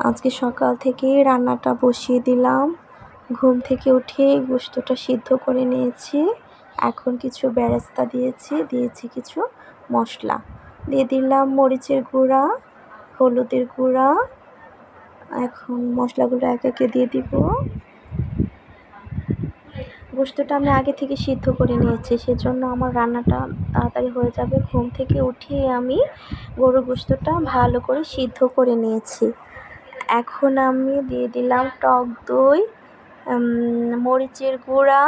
আজকে সকাল থেকেই রান্নাটা বসিয়ে দিলাম। ঘুম থেকে উঠে গোশতটা সিদ্ধ করে নিয়েছি। এখন কিছু বেরেস্তা দিয়েছি কিছু মশলা। দিয়ে দিলাম মরিচের গুঁড়া, হলুদের গুঁড়া। এখন মশলাগুলো একে একে দিয়ে দিব। গোশতটা আমি আগে থেকে সিদ্ধ করে নিয়েছি, সেজন্য আমার রান্নাটা তাড়াতাড়ি হয়ে যাবে। ঘুম থেকে উঠিয়ে আমি গরুর গোশতটা ভালো করে সিদ্ধ করে নিয়েছি। এখন আমি দিয়ে দিলাম টক দই, মরিচের গুঁড়া,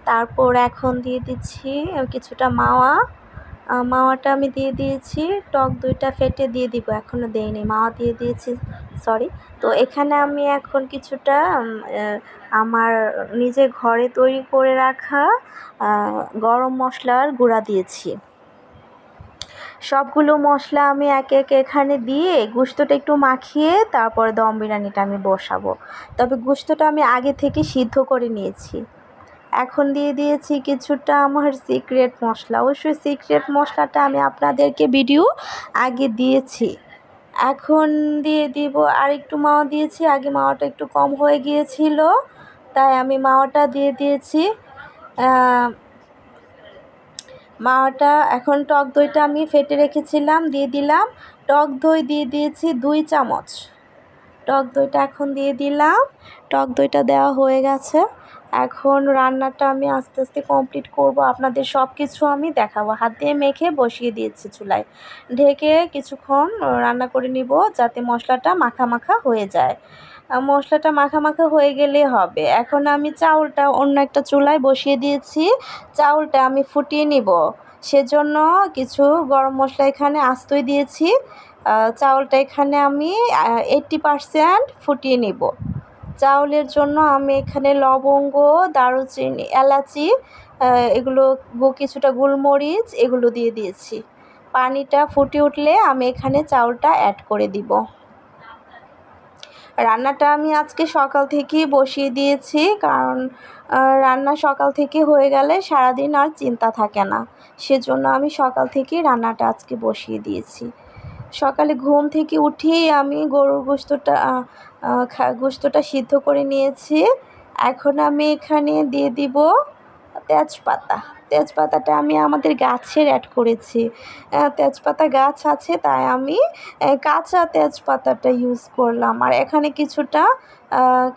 তারপর এখন দিয়ে দিচ্ছি কিছুটা মাওয়াটা আমি দিয়ে দিয়েছি। টক দইটা ফেটে দিয়ে দিব, এখনও দেইনি, মাওয়া দিয়ে দিয়েছি, সরি। তো এখানে আমি এখন কিছুটা আমার নিজে ঘরে তৈরি করে রাখা গরম মশলার গুঁড়া দিয়েছি। সবগুলো মশলা আমি একে একে এখানে দিয়ে গোশতটা একটু মাখিয়ে তারপরে দম বিরিয়ানিটা আমি বসাবো। তবে গোশতটা আমি আগে থেকে সিদ্ধ করে নিয়েছি। এখন দিয়ে দিয়েছি কিছুটা আমার সিক্রেট মশলা। অবশ্যই সিক্রেট মশলাটা আমি আপনাদেরকে ভিডিও আগে দিয়েছি। এখন দিয়ে দিব আর একটু মাওয়া দিয়েছি। আগে মাওয়াটা একটু কম হয়ে গিয়েছিল, তাই আমি মাওয়াটা দিয়ে দিয়েছি। মাওয়াটা এখন টক দইটা আমি ফেটে রেখেছিলাম দিয়ে দিলাম। টক দই দিয়ে দিয়েছি 2 চামচ। টক দইটা এখন দিয়ে দিলাম। টক দইটা দেওয়া হয়ে গেছে। এখন রান্নাটা আমি আস্তে আস্তে কমপ্লিট করব। আপনাদের সব কিছু আমি দেখাবো। হাত দিয়ে মেখে বসিয়ে দিয়েছি চুলায়। ঢেকে কিছুক্ষণ রান্না করে নিব, যাতে মশলাটা মাখা মাখা হয়ে যায়। মশলাটা মাখা মাখা হয়ে গেলে হবে। এখন আমি চাউলটা অন্য একটা চুলায় বসিয়ে দিয়েছি। চাউলটা আমি ফুটিয়ে নিব, সেজন্য কিছু গরম মশলা এখানে আস্তই দিয়েছি। চাউলটা এখানে আমি 80% ফুটিয়ে নিব। চাউলের জন্য আমি এখানে লবঙ্গ, দারুচিনি, এলাচি, এগুলো কিছুটা গোলমরিচ এগুলো দিয়ে দিয়েছি। পানিটা ফুটে উঠলে আমি এখানে চাউলটা অ্যাড করে দিব। রান্নাটা আমি আজকে সকাল থেকেই বসিয়ে দিয়েছি, কারণ রান্না সকাল থেকে হয়ে গেলে সারাদিন আর চিন্তা থাকে না। সেজন্য আমি সকাল থেকেই রান্নাটা আজকে বসিয়ে দিয়েছি। সকালে ঘুম থেকে উঠেই আমি গরুর গোশতটা সিদ্ধ করে নিয়েছি। এখন আমি এখানে দিয়ে দিব তেজপাতাটা আমি আমাদের গাছের অ্যাড করেছি। তেজপাতা গাছ আছে, তাই আমি কাঁচা তেজপাতাটা ইউজ করলাম। আর এখানে কিছুটা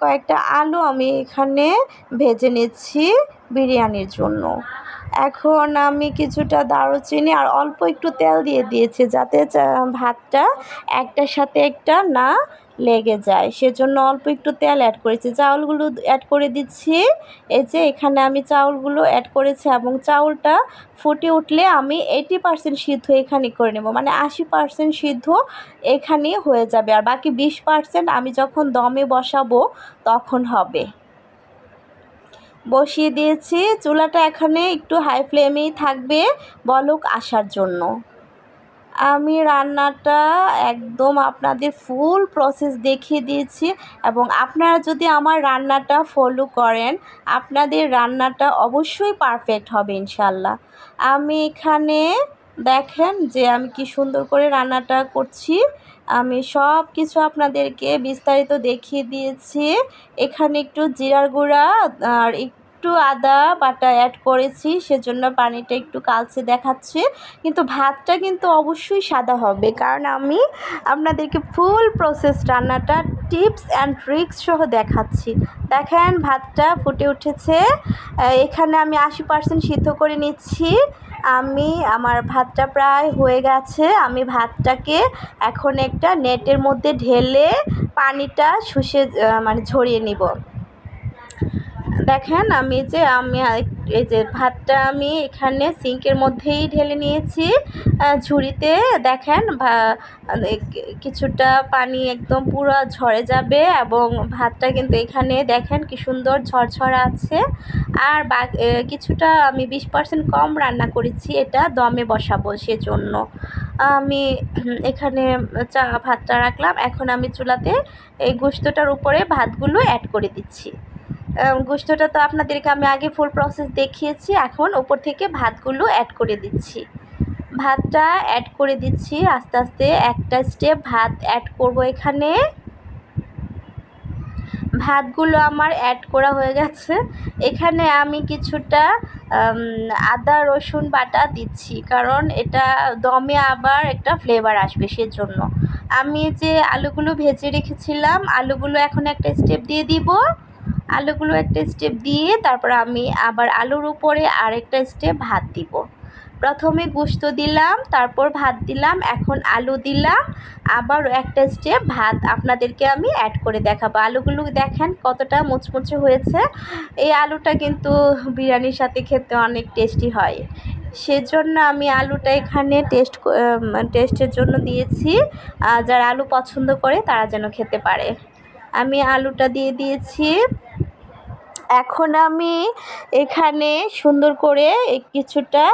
কয়েকটা আলু আমি এখানে ভেজে নিচ্ছি বিরিয়ানির জন্য। এখন আমি কিছুটা দারুচিনি আর অল্প একটু তেল দিয়ে দিয়েছি, যাতে ভাতটা একটার সাথে একটা না লেগে যায়, সেজন্য অল্প একটু তেল অ্যাড করেছি। চাউলগুলো অ্যাড করে দিচ্ছি। এই যে এখানে আমি চাউলগুলো অ্যাড করেছি, এবং চাউলটা ফুটে উঠলে আমি 80% সিদ্ধ এখানে করে নেব, মানে 80% সিদ্ধ এখানে হয়ে যাবে, আর বাকি 20% আমি যখন দমে বসাবো তখন হবে। বসিয়ে দিয়েছি। চুলাটা এখানে একটু হাই ফ্লেমেই থাকবে বলক আসার জন্য। আমি রান্নাটা একদম আপনাদের ফুল প্রসেস দেখিয়ে দিয়েছি, এবং আপনারা যদি আমার রান্নাটা ফলো করেন আপনাদের রান্নাটা অবশ্যই পারফেক্ট হবে ইনশাল্লাহ। আমি এখানে দেখেন যে আমি কি সুন্দর করে রান্নাটা করছি। আমি সব কিছু আপনাদেরকে বিস্তারিত দেখিয়ে দিয়েছি। এখানে একটু জিরার গুঁড়া আর একটু আদা বাটা অ্যাড করেছি, সেজন্য পানিটা একটু কালচে দেখাচ্ছে। কিন্তু ভাতটা কিন্তু অবশ্যই সাদা হবে, কারণ আমি আপনাদেরকে ফুল প্রসেস রান্নাটা টিপস অ্যান্ড ট্রিক্স সহ দেখাচ্ছি। দেখেন ভাতটা ফুটে উঠেছে। এখানে আমি 80% সিদ্ধ করে নিচ্ছি। আমার ভাতটা প্রায় হয়ে গেছে। আমি ভাতটাকে এখন একটা নেটের মধ্যে ঢেলে পানিটা মানে ঝরিয়ে নিব। দেখেন আমি এই যে ভাতটা আমি এখানে সিঙ্কের মধ্যেই ঢেলে নিয়েছি ঝুড়িতে। দেখেন কিছুটা পানি একদম পুরো ঝরে যাবে, এবং ভাতটা কিন্তু এখানে দেখেন কি সুন্দর ঝরঝরা আছে। আর কিছুটা আমি 20% কম রান্না করেছি, এটা দমে বসাবো, সেজন্য আমি এখানে ভাতটা রাখলাম। এখন আমি চুলাতে এই গোশতটার উপরে ভাতগুলো অ্যাড করে দিচ্ছি। গোশতটা তো আপনাদেরকে আমি আগে ফুল প্রসেস দেখিয়েছি। এখন উপর থেকে ভাতগুলো অ্যাড করে দিচ্ছি। ভাতটা অ্যাড করে দিচ্ছি আস্তে আস্তে, একটা স্টেপ ভাত অ্যাড করব এখানে। ভাতগুলো আমার অ্যাড করা হয়ে গেছে। এখানে আমি কিছুটা আদা রসুন বাটা দিচ্ছি, কারণ এটা দমে আবার একটা ফ্লেভার আসবে, সেজন্য। আমি যে আলুগুলো ভেজে রেখেছিলাম, আলুগুলো এখন একটা স্টেপ দিয়ে দিব। আলুগুলো একটা স্টেপ দিয়ে তারপর আমি আবার আলুর উপরে আরেকটা স্টেপ ভাত দিব। প্রথমে গোশত দিলাম, তারপর ভাত দিলাম, এখন আলু দিলাম, আবার একটা স্টেপ ভাত আপনাদেরকে আমি অ্যাড করে দেখাবো। আলুগুলো দেখেন কতটা মুচমুচে হয়েছে। এই আলুটা কিন্তু বিরিয়ানির সাথে খেতে অনেক টেস্টি হয়, সেজন্য আমি আলুটা এখানে টেস্টের জন্য দিয়েছি। যারা আলু পছন্দ করে তারা যেন খেতে পারে। আমি আলুটা দিয়ে দিয়েছি। এখন আমি এখানে সুন্দর করে কিছুটা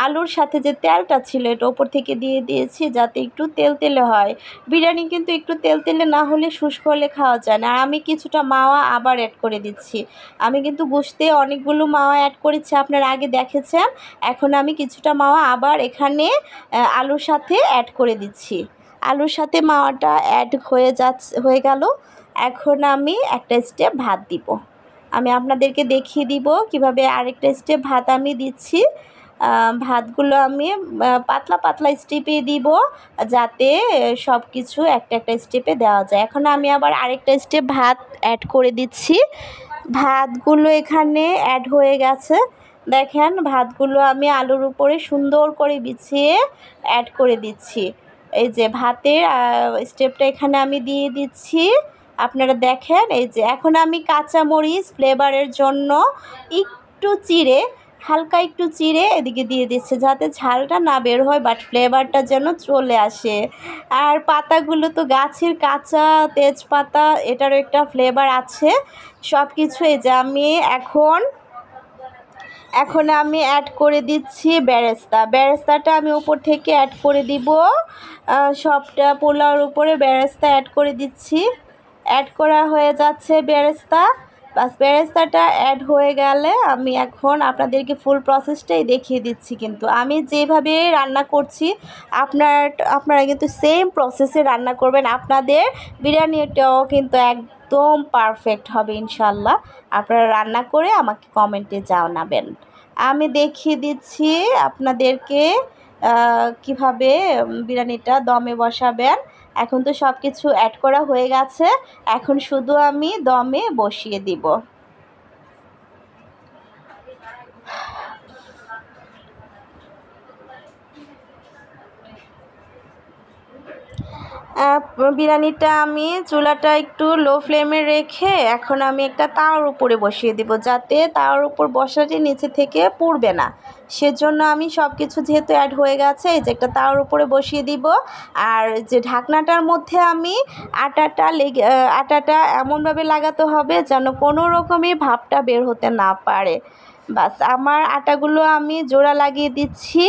আলুর সাথে যে তেলটা ছিল এটা ওপর থেকে দিয়ে দিয়েছি, যাতে একটু তেলতেলে হয়। বিরিয়ানি কিন্তু একটু তেলতেলে না হলে শুষ্ক হলে খাওয়া যায় না। আর আমি কিছুটা মাওয়া আবার অ্যাড করে দিচ্ছি। আমি কিন্তু গোশতে অনেকগুলো মাওয়া অ্যাড করেছি, আপনারা আগে দেখেছেন। এখন আমি কিছুটা মাওয়া আবার এখানে আলুর সাথে অ্যাড করে দিচ্ছি। আলুর সাথে মাওয়াটা অ্যাড হয়ে গেল। এখন আমি একটা স্টেপ ভাত দিব। আমি আপনাদেরকে দেখিয়ে দিব কিভাবে আরেকটা স্টেপ ভাত আমি দিচ্ছি। ভাতগুলো আমি পাতলা পাতলা স্টেপে দিব, যাতে সব কিছু একটা একটা স্টেপে দেওয়া যায়। এখন আমি আবার আরেকটা স্টেপ ভাত অ্যাড করে দিচ্ছি। ভাতগুলো এখানে অ্যাড হয়ে গেছে। দেখেন ভাতগুলো আমি আলুর উপরে সুন্দর করে বিছিয়ে অ্যাড করে দিচ্ছি। এই যে ভাতের স্টেপটা এখানে আমি দিয়ে দিচ্ছি। আপনারা দেখেন, এই যে এখন আমি কাঁচামরিচ ফ্লেভারের জন্য হালকা একটু চিড়ে এদিকে দিয়ে দিচ্ছে, যাতে ঝালটা না বের হয়, বাট ফ্লেভারটা যেন চলে আসে। আর পাতাগুলো তো গাছের কাঁচা তেজপাতা, এটারও একটা ফ্লেভার আছে। সব কিছু এই যে আমি এখন আমি অ্যাড করে দিচ্ছি বেরেস্তাটা আমি উপর থেকে অ্যাড করে দিব। সবটা পোলাওর উপরে বেরেস্তা অ্যাড করে দিচ্ছি। অ্যাড করা হয়ে যাচ্ছে বেরেস্তা। বাস বেরেস্তাটা অ্যাড হয়ে গেলে আমি এখন আপনাদেরকে ফুল প্রসেসটাই দেখিয়ে দিচ্ছি। কিন্তু আমি যেভাবে রান্না করছি আপনারা কিন্তু সেম প্রসেসে রান্না করবেন। আপনাদের বিরিয়ানিটাও কিন্তু একদম পারফেক্ট হবে ইনশাল্লাহ। আপনারা রান্না করে আমাকে কমেন্টে জানাবেন। আমি দেখিয়ে দিচ্ছি আপনাদেরকে কিভাবে বিরিয়ানিটা দমে বসাবেন। এখন তো সব কিছু অ্যাড করা হয়ে গেছে, এখন শুধু আমি দমে বসিয়ে দিব। বিরিয়ানিটা আমি চুলাটা একটু লো ফ্লেমে রেখে এখন আমি একটা তাওয়ার উপরে বসিয়ে দিব, যাতে তাওয়ার উপর বসাতে নিচে থেকে পুড়বে না। সেজন্য আমি সব কিছু যেহেতু অ্যাড হয়ে গেছে, এই যে একটা তাওয়ার উপরে বসিয়ে দিব। আর যে ঢাকনাটার মধ্যে আমি আটাটা এমনভাবে লাগাতে হবে যেন কোনো রকমই ভাপটা বের হতে না পারে। বাস আমার আটাগুলো আমি জোড়া লাগিয়ে দিচ্ছি,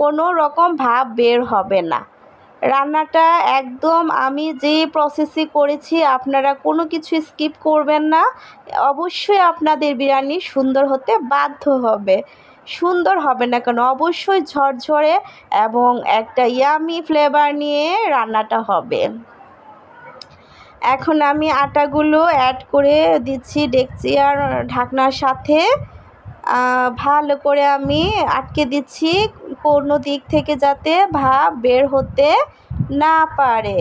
কোনো রকম ভাপ বের হবে না। রান্নাটা একদম আমি যে প্রসেসে করেছি, আপনারা কোনো কিছু স্কিপ করবেন না। অবশ্যই আপনাদের বিরিয়ানি সুন্দর হতে বাধ্য হবে। সুন্দর হবে না কেন, অবশ্যই ঝরঝরে এবং একটা ইয়ামি ফ্লেভার নিয়ে রান্নাটা হবে। এখন আমি আটাগুলো অ্যাড করে দিচ্ছি ডেকচি আর ঢাকনার সাথে। ভালো করে আমি আটকে দিচ্ছি, কোনো দিক থেকে যাতে ভাপ বের হতে না পারে।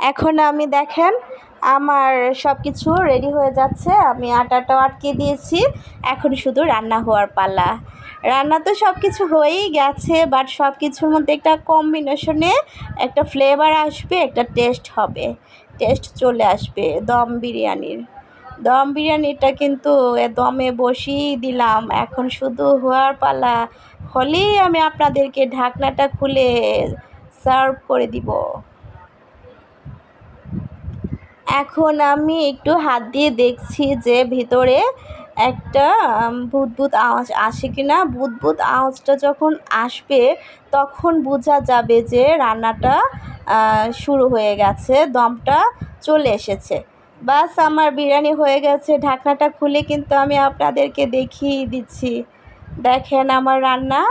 এখন আমি দেখেন আমার সব কিছু রেডি হয়ে যাচ্ছে। আমি আটাটাও আটকে দিয়েছি, এখন শুধু রান্না হওয়ার পালা। রান্না তো সব কিছু হয়েই গেছে, বাট সব কিছুর মধ্যে একটা কম্বিনেশনে একটা ফ্লেভার আসবে, একটা টেস্ট হবে, টেস্ট চলে আসবে দম বিরিয়ানিটা কিন্তু দমে বসিয়ে দিলাম, এখন শুধু হওয়ার পালা। হলেই আমি আপনাদেরকে ঢাকনাটা খুলে সার্ভ করে দিব। এখন আমি একটু হাত দিয়ে দেখছি যে ভিতরে একটা বুদবুদ আওয়াজ আসে কি না। বুদবুদ আওয়াজটা যখন আসবে তখন বোঝা যাবে যে রান্নাটা শুরু হয়ে গেছে, দমটা চলে এসেছে। বাস আমার বিরিয়ানি হয়ে গেছে। ঢাকনাটা খুলে কিন্তু আমি আপনাদেরকে দেখিয়ে দিচ্ছি। দেখেন আমার রান্না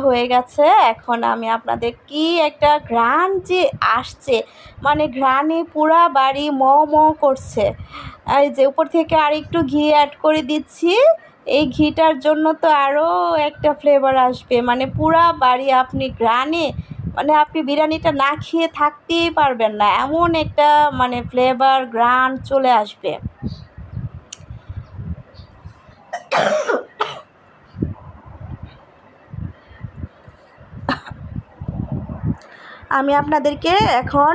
হয়ে গেছে। এখন আমি আপনাদের কি একটা ঘ্রাণ যে আসছে, মানে ঘ্রাণে পুরা বাড়ি ম ম করছে। এই যে উপর থেকে আর একটু ঘি অ্যাড করে দিচ্ছি। এই ঘিটার জন্য তো আরও একটা ফ্লেভার আসবে, মানে পুরা বাড়ি আপনি ঘ্রাণে, মানে আপনি বিরিয়ানিটা না খেয়ে থাকতেই পারবেন না, এমন একটা মানে ফ্লেভার ঘ্রাণ চলে আসবে। আমি আপনাদেরকে এখন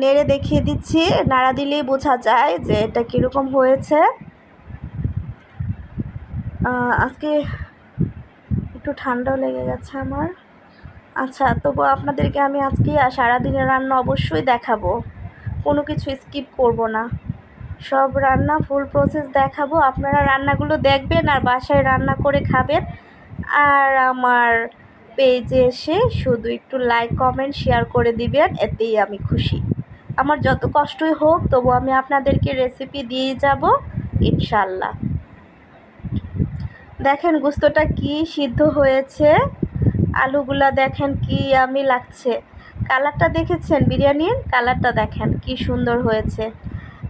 নেড়ে দেখিয়ে দিচ্ছি, নাড়া দিলেই বোঝা যায় যে এটা কীরকম হয়েছে। আজকে একটু ঠান্ডাও লেগে গেছে আমার। আচ্ছা, তবু আপনাদেরকে আমি আজকে সারাদিনের রান্না অবশ্যই দেখাবো, কোনো কিছু স্কিপ করব না, সব রান্না ফুল প্রসেস দেখাবো। আপনারা রান্নাগুলো দেখবেন আর বাসায় রান্না করে খাবেন। আর আমার পেজে এসে শুধু একটু লাইক কমেন্ট শেয়ার করে দিবেন, এতেই আমি খুশি। আমার যত কষ্টই হোক তবু আমি আপনাদেরকে রেসিপি দিয়েই যাব ইনশাল্লাহ। দেখেন গোস্তটা কি সিদ্ধ হয়েছে, আলুগুলা দেখেন কি আমি লাগছে, কালারটা দেখেছেন, বিরিয়ানির কালারটা দেখেন কি সুন্দর হয়েছে,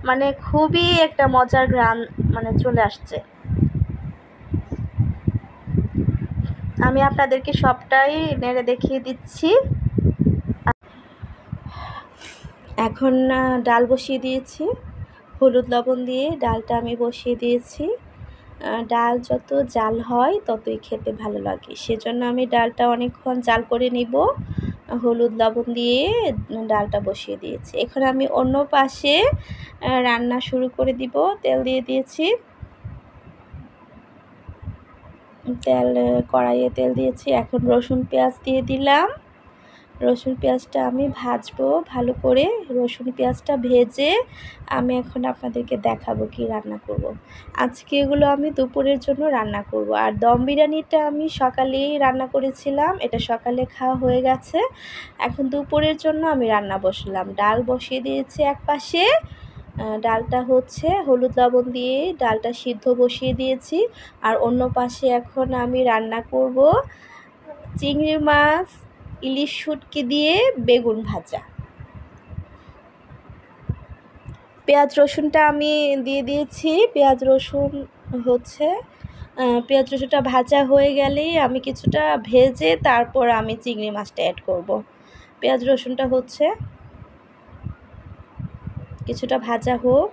মানে খুবই একটা মজার ঘ্রাণ মানে চলে আসছে। আমি আপনাদেরকে সবটাই নেড়ে দেখিয়ে দিচ্ছি। এখন ডাল বসিয়ে দিয়েছি, হলুদ লবণ দিয়ে ডালটা আমি বসিয়ে দিয়েছি। ডাল যত জাল হয় ততই খেতে ভালো লাগে, সেজন্য আমি ডালটা অনেকক্ষণ জাল করে নিব। হলুদ লবণ দিয়ে ডালটা বসিয়ে দিয়েছি। এখন আমি অন্য পাশে রান্না শুরু করে দিব। তেল দিয়ে দিয়েছি, কড়াইয়ে তেল দিয়েছি। এখন রসুন পেঁয়াজ দিয়ে দিলাম। রসুন পেঁয়াজটা আমি ভাজবো ভালো করে। রসুন পেঁয়াজটা ভেজে আমি এখন আপনাদেরকে দেখাবো কি রান্না করব। আজকে এগুলো আমি দুপুরের জন্য রান্না করব। আর দম বিরিয়ানিটা আমি সকালেই রান্না করেছিলাম, এটা সকালে খাওয়া হয়ে গেছে। এখন দুপুরের জন্য আমি রান্না বসালাম, ডাল বসিয়ে দিয়েছি এক পাশে। ডালটা হচ্ছে হলুদ লবণ দিয়ে ডালটা সিদ্ধ বসিয়ে দিয়েছি। আর অন্য পাশে এখন আমি রান্না করব চিংড়ি মাছ, ইলিশ শুটকি দিয়ে বেগুন ভাজা। পেঁয়াজ রসুনটা আমি দিয়ে দিয়েছি। পেঁয়াজ রসুন হচ্ছে পেঁয়াজ রসুনটা ভাজা হয়ে গেলেই আমি কিছুটা ভেজে তারপর আমি চিংড়ি মাছটা অ্যাড করব। পেঁয়াজ রসুনটা হচ্ছে কিছুটা ভাজা হোক,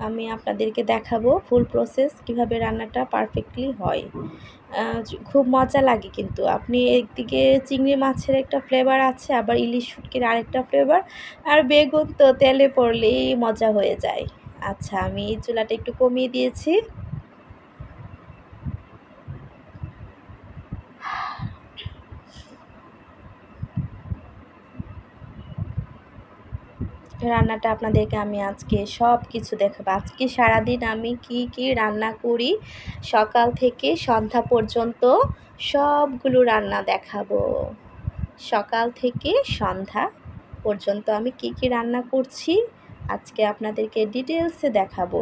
আমি আপনাদেরকে দেখাবো ফুল প্রসেস কিভাবে রান্নাটা পারফেক্টলি হয়। খুব মজা লাগে কিন্তু, আপনি একদিকে চিংড়ি মাছের একটা ফ্লেভার আছে, আবার ইলিশ শুটকির আরেকটা ফ্লেভার, আর বেগুন তো তেলে পড়লেই মজা হয়ে যায়। আচ্ছা, আমি চুলাটা একটু কমিয়ে দিয়েছি। রান্নাটা আপনাদেরকে আমি আজকে সব কিছু দেখাবো। আজকে সারাদিন আমি কি কি রান্না করি সকাল থেকে সন্ধ্যা পর্যন্ত সবগুলো রান্না দেখাবো। সকাল থেকে সন্ধ্যা পর্যন্ত আমি কি কি রান্না করছি আজকে আপনাদেরকে ডিটেলসে দেখাবো।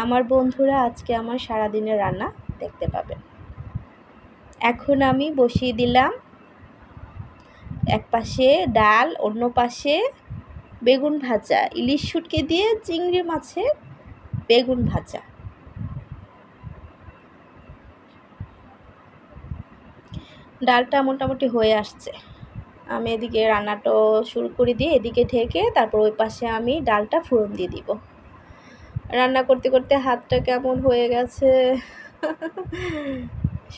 আমার বন্ধুরা আজকে আমার সারাদিনের রান্না দেখতে পাবেন। এখন আমি বসিয়ে দিলাম এক পাশে ডাল, অন্য পাশে বেগুন ভাজা, ইলিশ শুটকি দিয়ে চিংড়ি মাছের বেগুন ভাজা। ডালটা মোটামুটি হয়ে আসছে, আমি এদিকে রান্নাটা শুরু করে দিয়ে এদিকে ঢেকে তারপর ওই পাশে আমি ডালটা ফোড়ন দিয়ে দিব। রান্না করতে করতে হাতটা কেমন হয়ে গেছে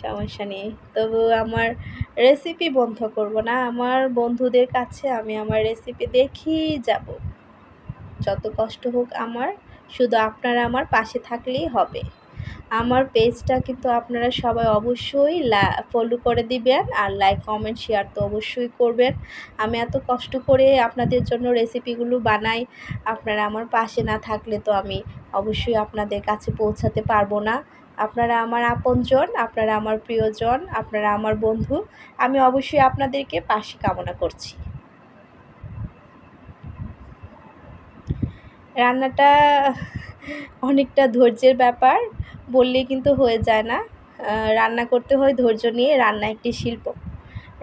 সমস্যা নেই, তবু আমার রেসিপি বন্ধ করব না। আমার বন্ধুদের কাছে আমি আমার রেসিপি দেখিয়ে যাব, যত কষ্ট হোক আমার, শুধু আপনারা আমার পাশে থাকলেই হবে। আমার পেজটা কিন্তু আপনারা সবাই অবশ্যই ফলো করে দিবেন, আর লাইক কমেন্ট শেয়ার তো অবশ্যই করবেন। আমি এত কষ্ট করে আপনাদের জন্য রেসিপিগুলো বানাই, আপনারা আমার পাশে না থাকলে তো আমি অবশ্যই আপনাদের কাছে পৌঁছাতে পারবো না। আপনারা আমার আপনজন, আপনারা আমার প্রিয়জন, আপনারা আমার বন্ধু, আমি অবশ্যই আপনাদেরকে পাশে কামনা করছি। রান্নাটা অনেকটা ধৈর্যের ব্যাপার, বললেই কিন্তু হয়ে যায় না। রান্না করতে হয় ধৈর্য নিয়ে, রান্না একটি শিল্প।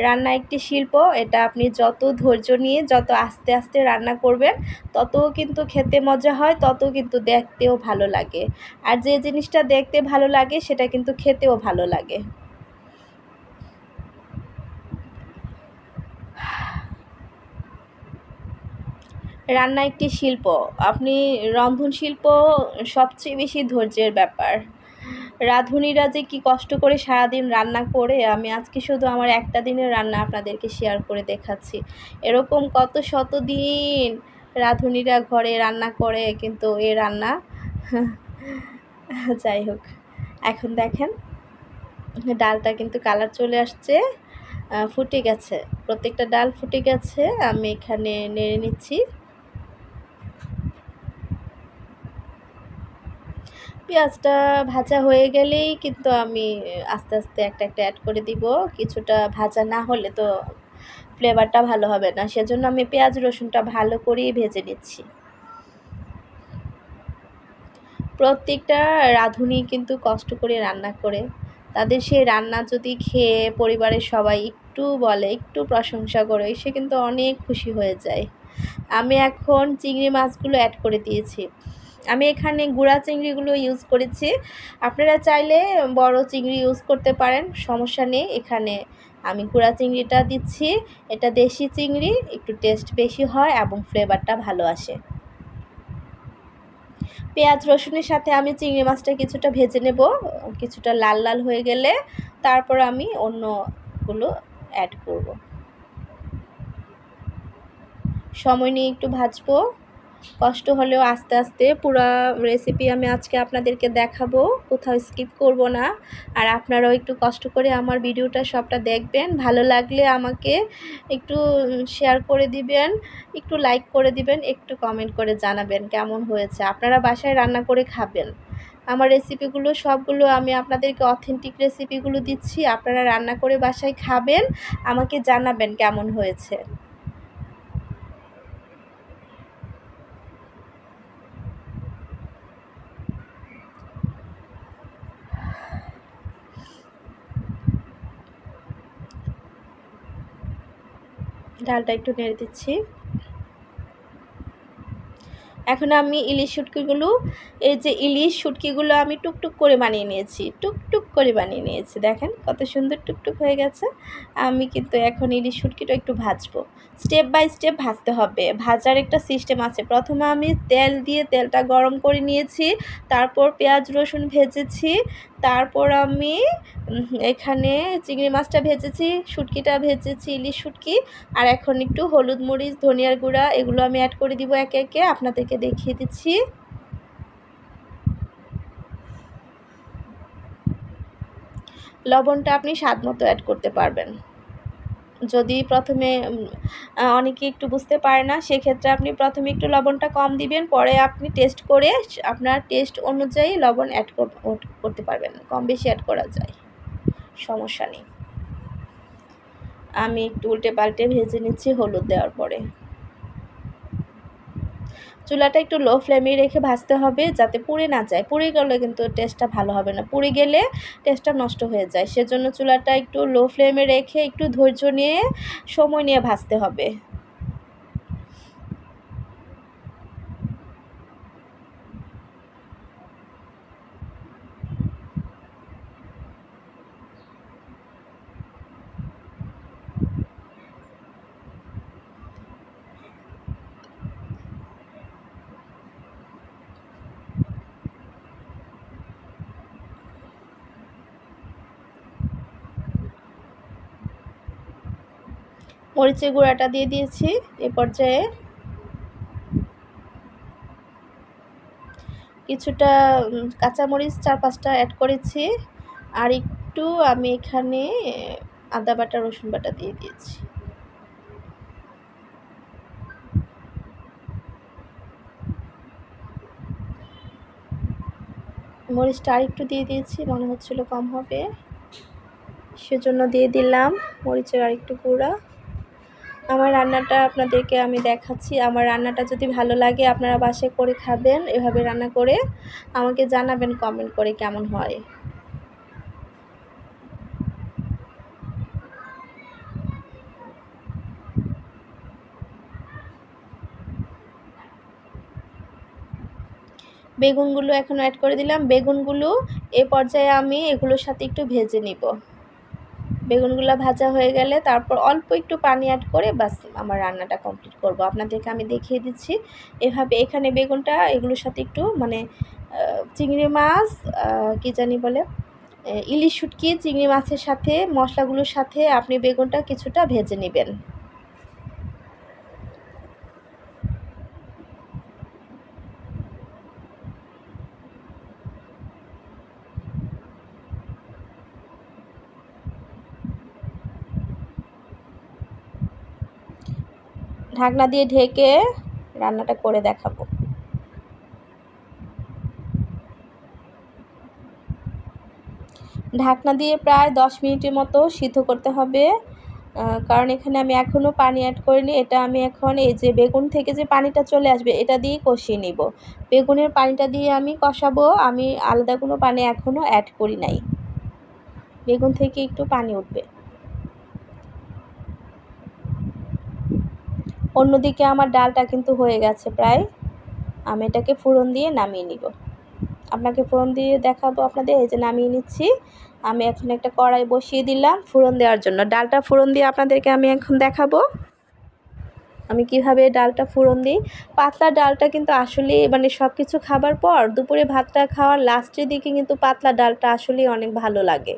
রান্না একটি শিল্প, এটা আপনি যত ধৈর্য নিয়ে যত আস্তে আস্তে রান্না করবেন তত কিন্তু খেতে মজা হয়, তত কিন্তু দেখতেও ভালো লাগে। আর যে জিনিসটা দেখতে ভালো লাগে সেটা কিন্তু খেতেও ভালো লাগে। রান্না একটি শিল্প, আপনি রন্ধন শিল্প সবচেয়ে বেশি ধৈর্যের ব্যাপার। রাঁধুনিরা যে কি কষ্ট করে সারাদিন রান্না করে, আমি আজকে শুধু আমার একটা দিনের রান্না আপনাদেরকে শেয়ার করে দেখাচ্ছি। এরকম কত শত দিন রাঁধুনিরা ঘরে রান্না করে, কিন্তু এই রান্না যাই হোক, এখন দেখেন ডালটা কিন্তু কালার চলে আসছে, ফুটে গেছে, প্রত্যেকটা ডাল ফুটে গেছে। আমি এখানে নেড়ে নিচ্ছি। পেঁয়াজটা ভাজা হয়ে গেলেই কিন্তু আমি আস্তে আস্তে একটা একটা অ্যাড করে দিব। কিছুটা ভাজা না হলে তো ফ্লেভারটা ভালো হবে না, সেজন্য আমি পেঁয়াজ রসুনটা ভালো করেই ভেজে নিচ্ছি। প্রত্যেকটা রাঁধুনি কিন্তু কষ্ট করে রান্না করে, তাদের সেই রান্না যদি খেয়ে পরিবারের সবাই একটু বলে, একটু প্রশংসা করে, সে কিন্তু অনেক খুশি হয়ে যায়। আমি এখন চিংড়ি মাছগুলো অ্যাড করে দিয়েছি। আমি এখানে গুঁড়া চিংড়িগুলো ইউজ করেছি, আপনারা চাইলে বড় চিংড়ি ইউজ করতে পারেন, সমস্যা নেই। এখানে আমি গুঁড়া চিংড়িটা দিচ্ছি, এটা দেশি চিংড়ি, একটু টেস্ট বেশি হয় এবং ফ্লেভারটা ভালো আসে। পেঁয়াজ রসুনের সাথে আমি চিংড়ি মাছটা কিছুটা ভেজে নেব, কিছুটা লাল লাল হয়ে গেলে তারপর আমি অন্যগুলো অ্যাড করব। সময় নিয়ে একটু ভাজবো, কষ্ট হলেও আস্তে আস্তে। পুরো রেসিপি আমি আজকে আপনাদেরকে দেখাবো, কোথাও স্কিপ করব না। আর আপনারাও একটু কষ্ট করে আমার ভিডিওটা সবটা দেখবেন, ভালো লাগলে আমাকে একটু শেয়ার করে দিবেন, একটু লাইক করে দিবেন, একটু কমেন্ট করে জানাবেন কেমন হয়েছে। আপনারা বাসায় রান্না করে খাবেন। আমার রেসিপিগুলো সবগুলো আমি আপনাদেরকে অথেন্টিক রেসিপিগুলো দিচ্ছি, আপনারা রান্না করে বাসায় খাবেন, আমাকে জানাবেন কেমন হয়েছে। ডালটা একটু নেড়ে দিচ্ছি। এখন আমি ইলিশ শুটকিগুলো, এই যে ইলিশ শুটকিগুলো আমি টুকটুক করে বানিয়ে নিয়েছি, টুকটুক করে বানিয়ে নিয়েছি, দেখেন কত সুন্দর টুকটুক হয়ে গেছে। আমি কিন্তু এখন ইলিশ শুটকিটা একটু ভাজবো, স্টেপ বাই স্টেপ ভাজতে হবে। ভাজার একটা সিস্টেম আছে, প্রথমে আমি তেল দিয়ে তেলটা গরম করে নিয়েছি, তারপর পেঁয়াজ রসুন ভেজেছি, তারপর আমি এখানে চিংড়ি মাছটা ভেজেছি, শুটকিটা ভেজেছি, ইলিশ শুটকি। আর এখন একটু হলুদ মরিচ ধনিয়ার গুঁড়া এগুলো আমি অ্যাড করে দিব একে একে, আপনাদেরকে দেখিয়ে দিচ্ছি। লবণটা আপনি স্বাদ মতো অ্যাড করতে পারবেন। যদি প্রথমে অনেকে একটু বুঝতে পারে না, সেক্ষেত্রে আপনি প্রথমে একটু লবণটা কম দিবেন, পরে আপনি টেস্ট করে আপনার টেস্ট অনুযায়ী লবণ অ্যাড করতে পারবেন, কম বেশি অ্যাড করা যায়, সমস্যা নেই। আমি একটু উল্টে পাল্টে ভেজে নিচ্ছি হলুদ দেওয়ার পরে। চুলাটা একটু লো ফ্লেমে রেখে ভাজতে হবে, যাতে পুড়ে না যায়। পুড়ে গেলে কিন্তু টেস্টটা ভালো হবে না, পুড়ে গেলে টেস্টটা নষ্ট হয়ে যায়। সেজন্য চুলাটা একটু লো ফ্লেমে রেখে একটু ধৈর্য নিয়ে সময় নিয়ে ভাজতে হবে। মরিচের গুঁড়াটা দিয়ে দিয়েছি এ পর্যায়ে, কিছুটা কাঁচামরিচ 4-5টা অ্যাড করেছি, আর একটু আমি এখানে আদা বাটা রসুন বাটা দিয়ে দিয়েছি। মরিচটা আর একটু দিয়ে দিয়েছি, মনে হচ্ছিল কম হবে, সেজন্য দিয়ে দিলাম মরিচের আর একটু গুঁড়া। আমার রান্নাটা আপনাদেরকে আমি দেখাচ্ছি, আমার রান্নাটা যদি ভালো লাগে আপনারা বাসায় করে খাবেন, এভাবে রান্না করে আমাকে জানাবেন কমেন্ট করে কেমন হয়। বেগুনগুলো এখন অ্যাড করে দিলাম। বেগুনগুলো এ পর্যায়ে আমি এগুলোর সাথে একটু ভেজে নিব। বেগুনগুলো ভাজা হয়ে গেলে তারপর অল্প একটু পানি অ্যাড করে বাস আমার রান্নাটা কমপ্লিট করব। আপনাদেরকে আমি দেখিয়ে দিচ্ছি এভাবে। এখানে বেগুনটা এগুলোর সাথে একটু মানে চিংড়ি মাছ কী জানি বলে ইলিশ শুটকি চিংড়ি মাছের সাথে মশলাগুলোর সাথে আপনি বেগুনটা কিছুটা ভেজে নেবেন। ঢাকনা দিয়ে ঢেকে রান্নাটা করে দেখাবো। ঢাকনা দিয়ে প্রায় 10 মিনিটের মতো সিদ্ধ করতে হবে, কারণ এখানে আমি এখনও পানি অ্যাড করিনি। এটা আমি এখন এই যে বেগুন থেকে যে পানিটা চলে আসবে এটা দিয়ে কষিয়ে নিব। বেগুনের পানিটা দিয়ে আমি কষাবো, আমি আলাদা কোনো পানি এখনও অ্যাড করি নাই। বেগুন থেকে একটু পানি উঠবে। অন্যদিকে আমার ডালটা কিন্তু হয়ে গেছে প্রায়। আমি এটাকে ফোড়ন দিয়ে নামিয়ে নিব। আপনাকে ফোড়ন দিয়ে দেখাবো আপনাদের। এই যে নামিয়ে নিচ্ছি। আমি এখন একটা কড়াই বসিয়ে দিলাম ফোড়ন দেওয়ার জন্য। ডালটা ফোড়ন দিয়ে আপনাদেরকে আমি এখন দেখাবো আমি কিভাবে ডালটা ফোড়ন দিই। পাতলা ডালটা কিন্তু আসলে মানে সব কিছু খাবার পর দুপুরে ভাতটা খাওয়ার লাস্টের দিকে কিন্তু পাতলা ডালটা আসলেই অনেক ভালো লাগে।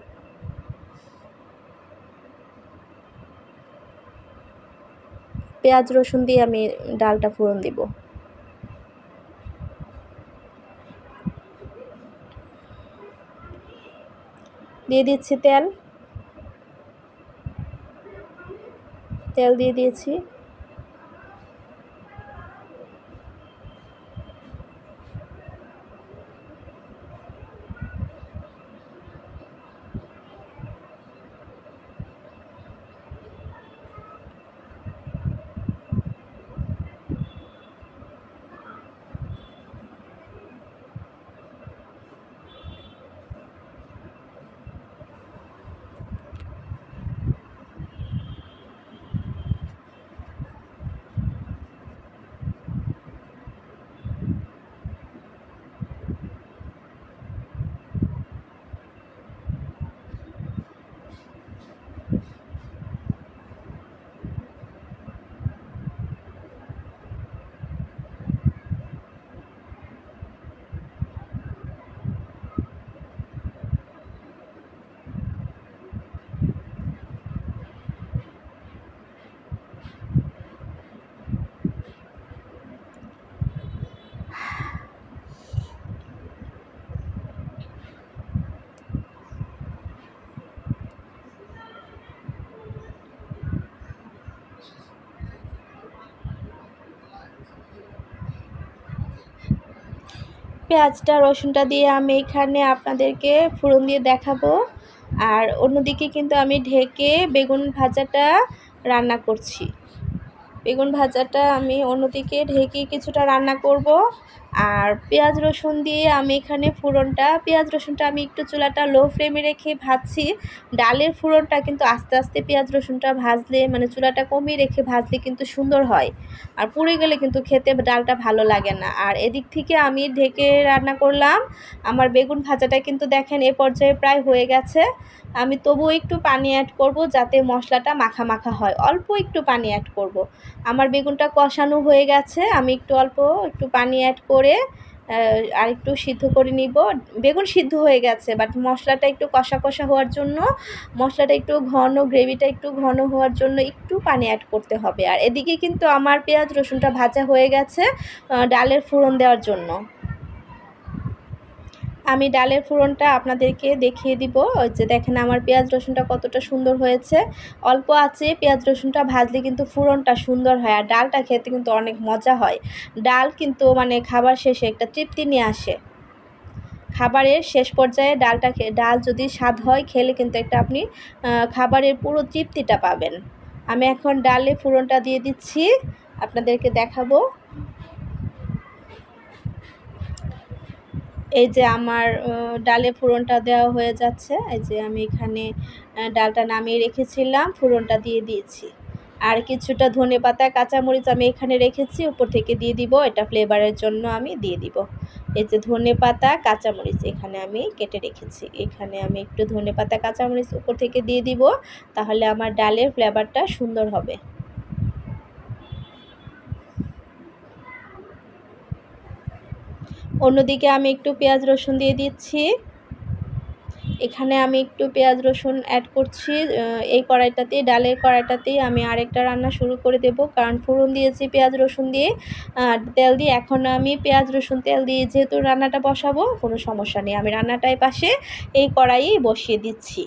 পেঁয়াজ রসুন দিয়ে আমি ডালটা ফোড়ন দিব। দিয়ে দিচ্ছি তেল দিয়ে দিয়েছি। পেঁয়াজটা রসুনটা দিয়ে আমি এখানে আপনাদেরকে ফোড়ন দিয়ে দেখাবো। আর অন্যদিকে কিন্তু আমি ঢেকে বেগুন ভাজাটা রান্না করছি। বেগুন ভাজাটা আমি অন্যদিকে ঢেকে কিছুটা রান্না করব। আর পেঁয়াজ রসুন দিয়ে আমি এখানে পেঁয়াজ রসুনটা আমি একটু চুলাটা লো ফ্লেমে রেখে ভাজছি। ডালের ফোড়নটা কিন্তু আস্তে আস্তে পেঁয়াজ রসুনটা ভাজলে মানে চুলাটা কমিয়ে রেখে ভাজলে কিন্তু সুন্দর হয়। আর পুড়ে গেলে কিন্তু খেতে ডালটা ভালো লাগে না। আর এদিক থেকে আমি ঢেকে রান্না করলাম। আমার বেগুন ভাজাটা কিন্তু দেখেন এ পর্যায়ে প্রায় হয়ে গেছে। আমি তবুও একটু পানি অ্যাড করব যাতে মশলাটা মাখা মাখা হয়। অল্প একটু পানি অ্যাড করব। আমার বেগুনটা কষানো হয়ে গেছে। আমি অল্প একটু পানি অ্যাড করে আর একটু সিদ্ধ করে নিব। বেগুন সিদ্ধ হয়ে গেছে, বাট মশলাটা একটু কষা কষা হওয়ার জন্য, মশলাটা একটু ঘন, গ্রেভিটা একটু ঘন হওয়ার জন্য একটু পানি অ্যাড করতে হবে। আর এদিকে কিন্তু আমার পেঁয়াজ রসুনটা ভাজা হয়ে গেছে ডালের ফোড়ন দেওয়ার জন্য। আমি ডালের ফোড়নটা আপনাদেরকে দেখিয়ে দিব। ওই যে দেখেন আমার পেঁয়াজ রসুনটা কতটা সুন্দর হয়েছে। অল্প আঁচে পেঁয়াজ রসুনটা ভাজলে কিন্তু ফোড়নটা সুন্দর হয় আর ডালটা খেতে কিন্তু অনেক মজা হয়। ডাল কিন্তু মানে খাবার শেষে একটা তৃপ্তি নিয়ে আসে। খাবারের শেষ পর্যায়ে ডাল যদি স্বাদ হয় খেলে কিন্তু একটা আপনি খাবারের পুরো তৃপ্তিটা পাবেন। আমি এখন ডালে ফোড়নটা দিয়ে দিচ্ছি, আপনাদেরকে দেখাবো। এই যে আমার ডালে ফোড়নটা দেওয়া হয়ে যাচ্ছে। এই যে আমি এখানে ডালটা নামিয়ে রেখেছিলাম, ফোড়নটা দিয়ে দিয়েছি। আর কিছুটা ধনেপাতা কাঁচামরিচ আমি এখানে রেখেছি, উপর থেকে দিয়ে দিব, এটা ফ্লেভারের জন্য আমি দিয়ে দিব। এই যে ধনেপাতা কাঁচামরিচ এখানে আমি কেটে রেখেছি, এখানে আমি একটু ধনেপাতা কাঁচামরিচ উপর থেকে দিয়ে দিব, তাহলে আমার ডালের ফ্লেভারটা সুন্দর হবে। অন্যদিকে আমি একটু পেঁয়াজ রসুন দিয়ে দিচ্ছি। এখানে আমি একটু পেঁয়াজ রসুন অ্যাড করছি এই কড়াইটাতেই, ডালের কড়াইটাতেই আমি আরেকটা রান্না শুরু করে দেব, কারণ ফোড়ন দিয়েছি পেঁয়াজ রসুন দিয়ে, তেল দিয়ে। এখন আমি পেঁয়াজ রসুন তেল দিয়ে যেহেতু রান্নাটা বসাবো, কোনো সমস্যা নেই, আমি রান্নাটাই পাশে এই কড়াইয়ে বসিয়ে দিচ্ছি।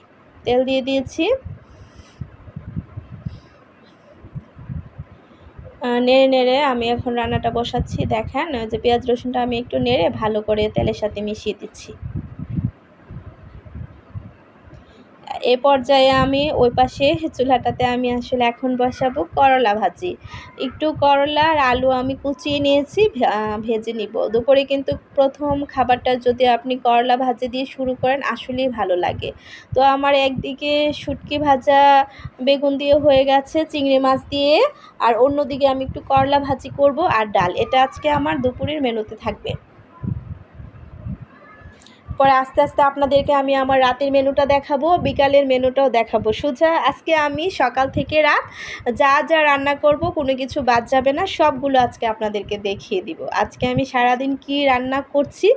তেল দিয়ে দিয়েছি, নেড়ে নেড়ে আমি এখন রান্নাটা বসাচ্ছি। দেখেন যে পেঁয়াজ রসুনটা আমি একটু নেড়ে ভালো করে তেলের সাথে মিশিয়ে দিচ্ছি। এ পর্যায়ে আমি ওই পাশে চুলাটাতে আমি আসলে এখন বসাবো করলা ভাজি। একটু করলা আর আলু আমি কুচিয়ে নিয়েছি, ভেজে নিব। দুপুরে কিন্তু প্রথম খাবারটা যদি আপনি করলা ভাজি দিয়ে শুরু করেন আসলেই ভালো লাগে। তো আমার একদিকে শুটকি ভাজা বেগুন দিয়ে হয়ে গেছে চিংড়ি মাছ দিয়ে, আর অন্যদিকে আমি একটু করলা ভাজি করব আর ডাল। এটা আজকে আমার দুপুরের মেনুতে থাকবে। পরে আস্তে আস্তে আপনাদেরকে আমি আমার রাতের মেনুটা দেখাবো, বিকালের মেনুটাও দেখাবো। সোজা আজকে আমি সকাল থেকে রাত যা যা রান্না করব কোনো কিছু বাদ যাবে না, সবগুলো আজকে আপনাদেরকে দেখিয়ে দিব। আজকে আমি সারাদিন কি রান্না করছি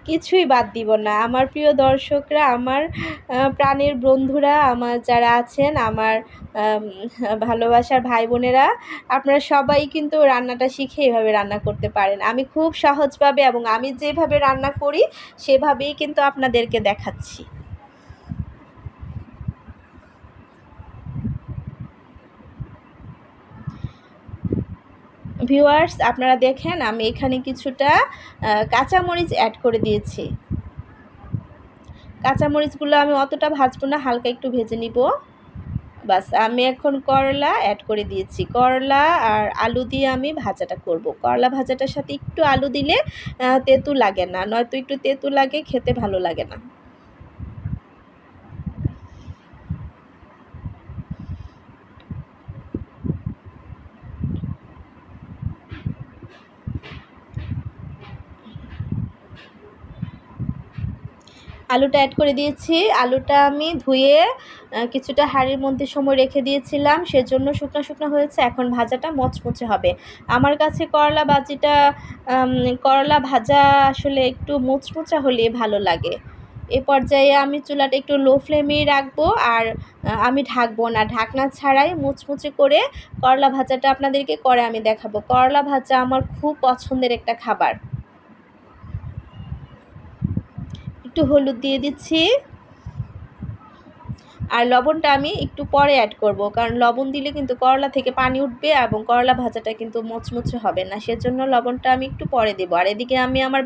কিছুই বাদ দিব না। আমার প্রিয় দর্শকরা, আমার প্রাণের বন্ধুরা, আমার যারা আছেন, আমার ভালোবাসার ভাই বোনেরা, আপনারা সবাই কিন্তু রান্নাটা শিখে এভাবে রান্না করতে পারেন। আমি খুব সহজভাবে এবং আমি যেভাবে রান্না করি সেভাবেই কিন্তু আপনাদেরকে দেখাচ্ছি। ভিউয়ার্স, আপনারা দেখেন আমি এখানে কিছুটা কাঁচামরিচ অ্যাড করে দিয়েছি। কাঁচামরিচগুলো আমি অতটা ভাজবো না, হালকা একটু ভেজে নিব। বাস, আমি এখন করলা অ্যাড করে দিয়েছি। করলা আর আলু দিয়ে আমি ভাজাটা করব। করলা ভাজাটার সাথে একটু আলু দিলে তেঁতু লাগে না, নয়তো একটু তেঁতু লাগে, খেতে ভালো লাগে না। আলুটা অ্যাড করে দিয়েছি। আলুটা আমি ধুয়ে কিছুটা হাঁড়ির মধ্যে সময় রেখে দিয়েছিলাম, সেজন্য শুকনো শুকনো হয়েছে। এখন ভাজাটা মচমচে হবে। আমার কাছে করলা ভাজা আসলে একটু মুচমুচা হলে ভালো লাগে। এ পর্যায়ে আমি চুলাটা একটু লো ফ্লেমেই রাখবো, আর আমি ঢাকবো না, ঢাকনা ছাড়াই মুচমুচে করে করলা ভাজাটা আপনাদেরকে করে আমি দেখাবো। করলা ভাজা আমার খুব পছন্দের একটা খাবার। একটু হলুদ দিয়ে দিচ্ছি, আর লবণটা আমি একটু পরে অ্যাড করব, কারণ লবণ দিলে কিন্তু করলা থেকে পানি উঠবে এবং করলা ভাজাটা কিন্তু মুচমুচে হবে না, সেজন্য লবণটা আমি একটু পরে দেবো। আর এদিকে আমি আমার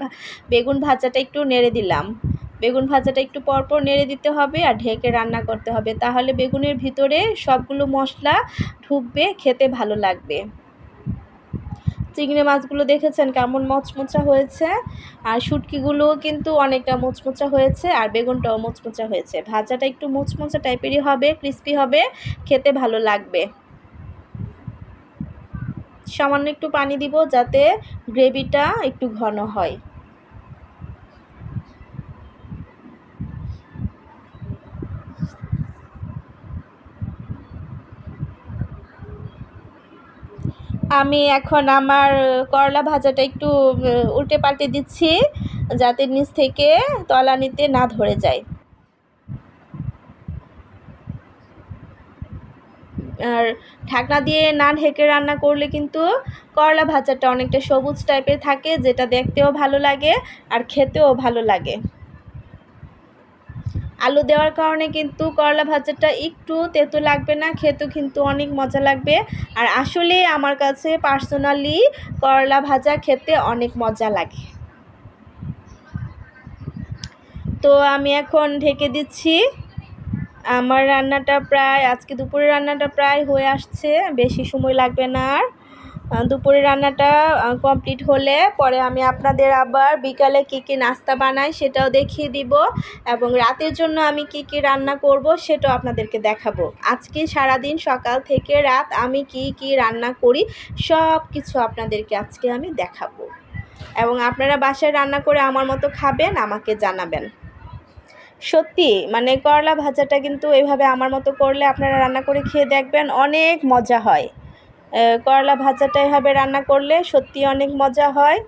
বেগুন ভাজাটা একটু নেড়ে দিলাম। বেগুন ভাজাটা একটু পরপর নেড়ে দিতে হবে আর ঢেকে রান্না করতে হবে, তাহলে বেগুনের ভিতরে সবগুলো মশলা ঢুকবে, খেতে ভালো লাগবে। চিংড়ি মাছগুলো দেখেছেন কেমন মচমচা হয়েছে, আর শুটকিগুলোও কিন্তু অনেকটা মুচমুচা হয়েছে, আর বেগুনটাও মুচমুচা হয়েছে। ভাজাটা একটু মুচমুচা টাইপেরই হবে, ক্রিস্পি হবে, খেতে ভালো লাগবে। সামান্য একটু পানি দিব যাতে গ্রেভিটা একটু ঘন হয়। আমি এখন আমার করলা ভাজাটা একটু উল্টে পাল্টে দিচ্ছি, যাতে নিচ থেকে তলানিতে না ধরে যায়। আর ঢাকনা দিয়ে না ঢেকে রান্না করলে কিন্তু করলা ভাজাটা অনেকটা সবুজ টাইপের থাকে, যেটা দেখতেও ভালো লাগে আর খেতেও ভালো লাগে। আলু দেওয়ার কারণে কিন্তু করলা ভাজাটা একটু তেতো লাগবে না, খেতেও কিন্তু অনেক মজা লাগবে। আর আসলে আমার কাছে পার্সোনালি করলা ভাজা খেতে অনেক মজা লাগে। তো আমি এখন ঢেকে দিচ্ছি। আমার রান্নাটা প্রায়, আজকে দুপুরের রান্নাটা প্রায় হয়ে আসছে, বেশি সময় লাগবে না আর। দুপুরে রান্নাটা কমপ্লিট হলে পরে আমি আপনাদের আবার বিকালে কী কী নাস্তা বানাই সেটাও দেখিয়ে দিব, এবং রাতের জন্য আমি কি কি রান্না করব সেটাও আপনাদেরকে দেখাবো। আজকে সারাদিন সকাল থেকে রাত আমি কি কি রান্না করি সব কিছু আপনাদেরকে আজকে আমি দেখাবো, এবং আপনারা বাসায় রান্না করে আমার মতো খাবেন, আমাকে জানাবেন। সত্যি মানে করলা ভাজাটা কিন্তু এভাবে আমার মতো করলে আপনারা রান্না করে খেয়ে দেখবেন, অনেক মজা হয়। করলা ভাজাটা এভাবে রান্না করলে সত্যি অনেক মজা হয়।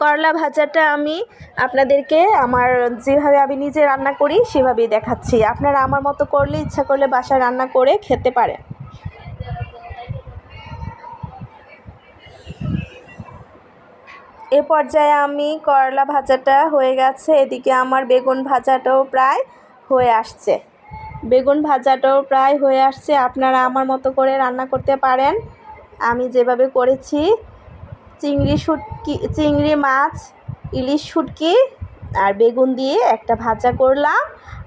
করলা ভাজাটা আমি আপনাদেরকে আমার যেভাবে আমি নিজে রান্না করি সেভাবেই দেখাচ্ছি। আপনারা আমার মতো করলে ইচ্ছা করলে বাসায় রান্না করে খেতে পারেন। এ পর্যায়ে আমি করলা ভাজাটা হয়ে গেছে, এদিকে আমার বেগুন ভাজাটাও প্রায় হয়ে আসছে। আপনারা আমার মতো করে রান্না করতে পারেন, আমি যেভাবে করেছি। চিংড়ি মাছ, ইলিশ শুটকি আর বেগুন দিয়ে একটা ভাজা করলাম,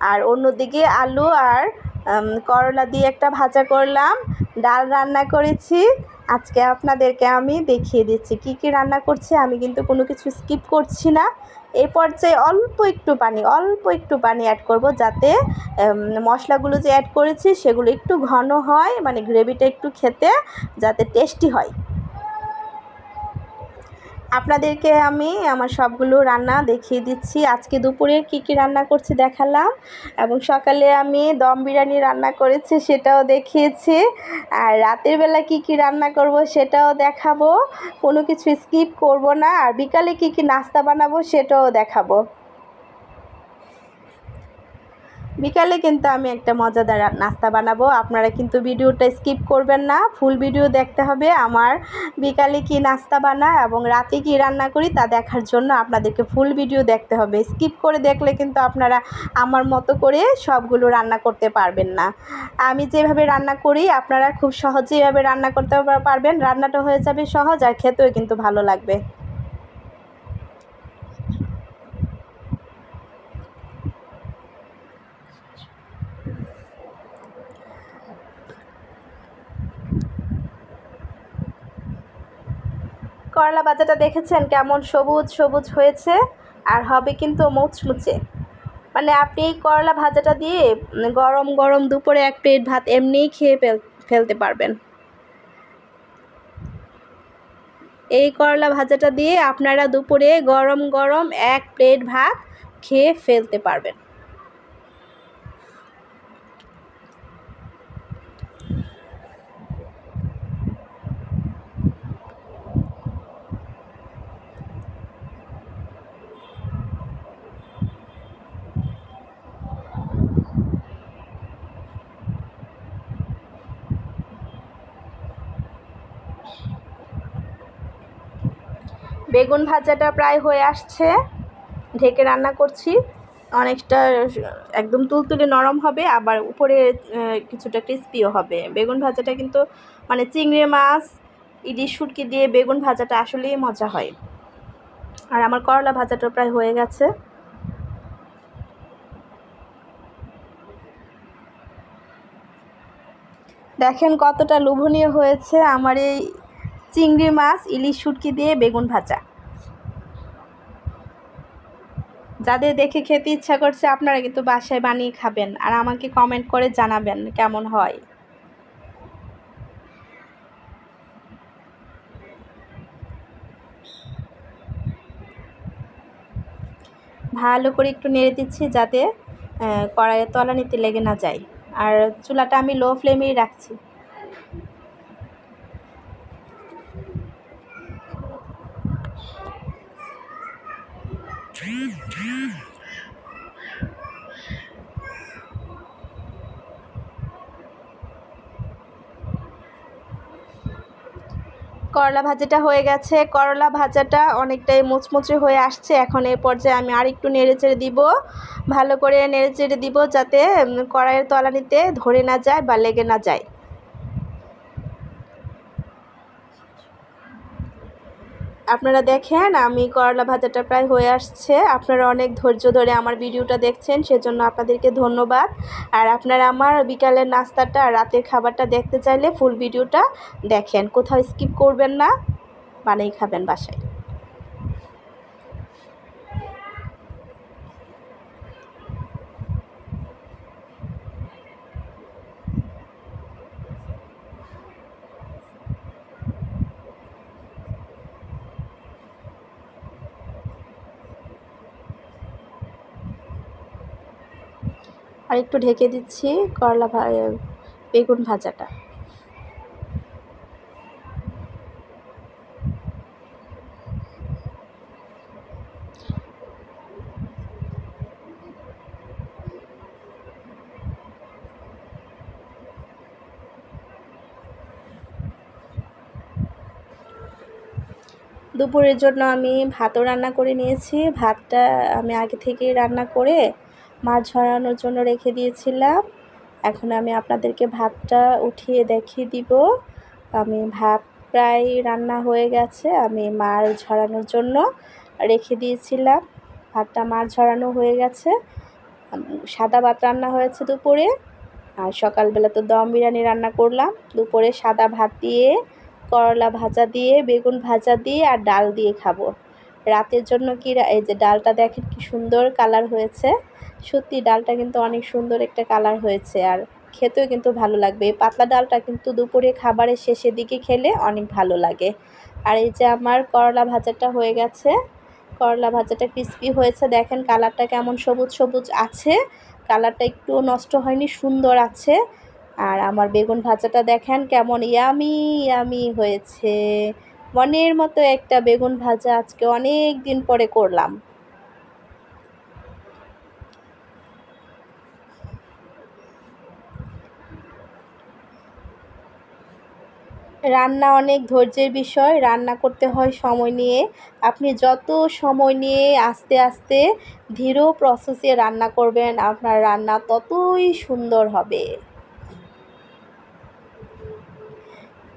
আর অন্যদিকে আলু আর করলা দিয়ে একটা ভাজা করলাম। ডাল রান্না করেছি। আজকে আপনাদেরকে আমি দেখিয়ে দিচ্ছি কি কি রান্না করছি, আমি কিন্তু কোনো কিছু স্কিপ করছি না। এই পর্যায়ে অল্প একটু পানি অ্যাড করব, যাতে মশলাগুলো যে অ্যাড করেছি সেগুলো একটু ঘন হয়, মানে গ্রেভিটা একটু খেতে যাতে টেস্টি হয়। আপনাদেরকে আমি আমার সবগুলো রান্না দেখিয়ে দিচ্ছি। আজকে দুপুরে কি কি রান্না করছি দেখালাম, এবং সকালে আমি দম বিরিয়ানি রান্না করেছি সেটাও দেখিয়েছি, আর রাতের বেলা কি কি রান্না করব সেটাও দেখাবো, কোনো কিছু স্কিপ করব না। আর বিকালে কি কি নাস্তা বানাবো সেটাও দেখাবো। বিকালে কিন্তু আমি একটা মজাদার নাস্তা বানাবো, আপনারা কিন্তু ভিডিওটা স্কিপ করবেন না, ফুল ভিডিও দেখতে হবে আমার বিকালে কি নাস্তা বানা এবং রাতে কি রান্না করি তা দেখার জন্য আপনাদেরকে ফুল ভিডিও দেখতে হবে। স্কিপ করে দেখলে কিন্তু আপনারা আমার মতো করে সবগুলো রান্না করতে পারবেন না। আমি যেভাবে রান্না করি আপনারা খুব সহজেই এভাবে রান্না করতে পারবেন, রান্নাটা হয়ে যাবে সহজ আর খেতেও কিন্তু ভালো লাগবে। করলা ভাজাটা দেখেছেন কেমন সবুজ সবুজ হয়েছে, আর হবে কিন্তু মুচমুচে। মানে আপনি এই করলা ভাজাটা দিয়ে গরম গরম দুপুরে এক প্লেট ভাত এমনিই খেয়ে ফেলতে পারবেন। এই করলা ভাজাটা দিয়ে আপনারা দুপুরে গরম গরম এক প্লেট ভাত খেয়ে ফেলতে পারবেন। বেগুন ভাজাটা প্রায় হয়ে আসছে, ঢেকে রান্না করছি। অনেকটা একদম তুলতুলে নরম হবে, আবার উপরে কিছুটা ক্রিস্পিও হবে। বেগুন ভাজাটা কিন্তু মানে চিংড়ি মাছ ইলিশ শুটকি দিয়ে বেগুন ভাজাটা আসলেই মজা হয়। আর আমার করলা ভাজাটা প্রায় হয়ে গেছে। দেখেন কতটা লোভনীয় হয়েছে আমার এই চিংড়ি মাছ ইলিশ শুটকি দিয়ে বেগুন ভাজা। যাদের দেখে খেতে ইচ্ছা করছে আপনারা কিন্তু বাসায় বানিয়ে খাবেন, আর আমাকে কমেন্ট করে জানাবেন কেমন হয়। ভালো করে একটু নেড়ে দিচ্ছি যাতে কড়াইয়ের তলানিতে লেগে না যায়, আর চুলাটা আমি লো ফ্লেমেই রাখছি। করলা ভাজাটা হয়ে গেছে, করলা ভাজাটা অনেকটাই মুচমুচে হয়ে আসছে। এখন এই পর্যায়ে আমি আর একটু নেড়েচেড়ে দিব, ভালো করে নেড়েচেড়ে দিব যাতে কড়াইয়ের তলানিতে ধরে না যায় বা লেগে না যায়। আপনারা দেখেন আমি করলা ভাজাটা প্রায় হয়ে আসছে। আপনারা অনেক ধৈর্য ধরে আমার ভিডিওটা দেখছেন, সেজন্য আপনাদেরকে ধন্যবাদ। আর আপনারা আমার বিকালের নাস্তাটা আর রাতের খাবারটা দেখতে চাইলে ফুল ভিডিওটা দেখেন, কোথাও স্কিপ করবেন না, বানিয়ে খাবেন বাসায়। আর একটু ঢেকে দিচ্ছি বেগুন ভাজাটা। দুপুরের জন্য আমি ভাতও রান্না করে নিয়েছি। ভাতটা আমি আগে থেকেই রান্না করে মাছ ঝরানোর জন্য রেখে দিয়েছিলাম। এখন আমি আপনাদেরকে ভাতটা উঠিয়ে দেখিয়ে দিব। আমি ভাত প্রায় রান্না হয়ে গেছে, আমি মাছ ঝরানোর জন্য রেখে দিয়েছিলাম। ভাতটা মাছ ঝরানো হয়ে গেছে। সাদা ভাত রান্না হয়েছে দুপুরে, আর সকালবেলা তো দম বিরিয়ানি রান্না করলাম। দুপুরে সাদা ভাত দিয়ে, করলা ভাজা দিয়ে, বেগুন ভাজা দিয়ে আর ডাল দিয়ে খাবো। রাতের জন্য এই যে ডালটা দেখেন কি সুন্দর কালার হয়েছে। সত্যি ডালটা কিন্তু অনেক সুন্দর একটা কালার হয়েছে, আর খেতেও কিন্তু ভালো লাগবে। এই পাতলা ডালটা কিন্তু দুপুরে খাবারের শেষের দিকে খেলে অনেক ভালো লাগে। আর এই যে আমার করলা ভাজাটা হয়ে গেছে। করলা ভাজাটা ক্রিস্পি হয়েছে, দেখেন কালারটা কেমন সবুজ সবুজ আছে। কালারটা একটুও নষ্ট হয়নি, সুন্দর আছে। আর আমার বেগুন ভাজাটা দেখেন কেমন ইয়ামি ইয়ামি হয়েছে। মনের মতো একটা বেগুন ভাজা আজকে অনেক দিন পরে করলাম। রান্না অনেক ধৈর্যের বিষয়, রান্না করতে হয় সময় নিয়ে। আপনি যত সময় নিয়ে আস্তে আস্তে ধীর প্রসেসে রান্না করবেন, আপনার রান্না ততই সুন্দর হবে।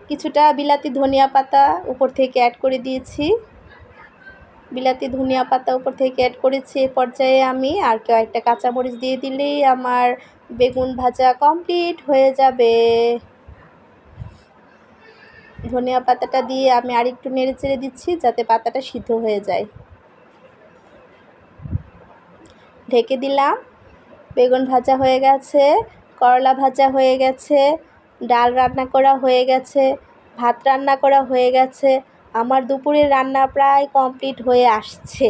কিছুটা বিলাতি ধনিয়া পাতা উপর থেকে অ্যাড করে দিয়েছি। বিলাতি ধনিয়া পাতা উপর থেকে অ্যাড করেছি। এ পর্যায়ে আমি আর কয়েকটা কাঁচামরিচ দিয়ে দিলেই আমার বেগুন ভাজা কমপ্লিট হয়ে যাবে। ধনিয়া পাতাটা দিয়ে আমি আরেকটু নেড়ে চেড়ে দিচ্ছি যাতে পাতাটা সিদ্ধ হয়ে যায়। ঢেকে দিলাম। বেগুন ভাজা হয়ে গেছে, করলা ভাজা হয়ে গেছে, ডাল রান্না করা হয়ে গেছে, ভাত রান্না করা হয়ে গেছে। আমার দুপুরের রান্না প্রায় কমপ্লিট হয়ে আসছে।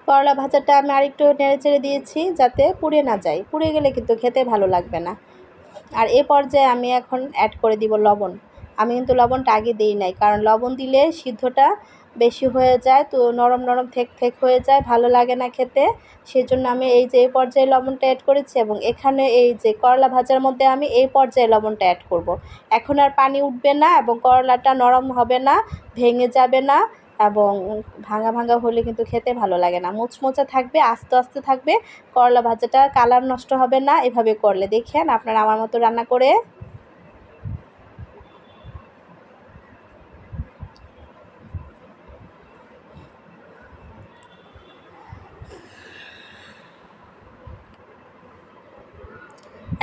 করলা ভাজাটা আমি আরেকটু নেড়ে চেড়ে দিয়েছি যাতে পুড়ে না যায়, পুড়ে গেলে কিন্তু খেতে ভালো লাগবে না। আর এ পর্যায়ে আমি এখন অ্যাড করে দিব লবণ। আমি কিন্তু লবণটা আগে দিই নাই, কারণ লবণ দিলে সিদ্ধটা বেশি হয়ে যায়, তো নরম নরম থেক থেক হয়ে যায়, ভালো লাগে না খেতে। সেজন্য আমি এই যে এই পর্যায়ে লবণটা অ্যাড করেছি, এবং এখানে এই যে করলা ভাজার মধ্যে আমি এই পর্যায়ে লবণটা অ্যাড করব। এখন আর পানি উঠবে না, এবং করলাটা নরম হবে না, ভেঙে যাবে না, এবং ভাঙা ভাঙা হলে কিন্তু খেতে ভালো লাগে না। মুচমোচা থাকবে, আস্তে আস্তে থাকবে। করলা ভাজাটা কালার নষ্ট হবে না এভাবে করলে। দেখেন আপনারা আমার মতো রান্না করে।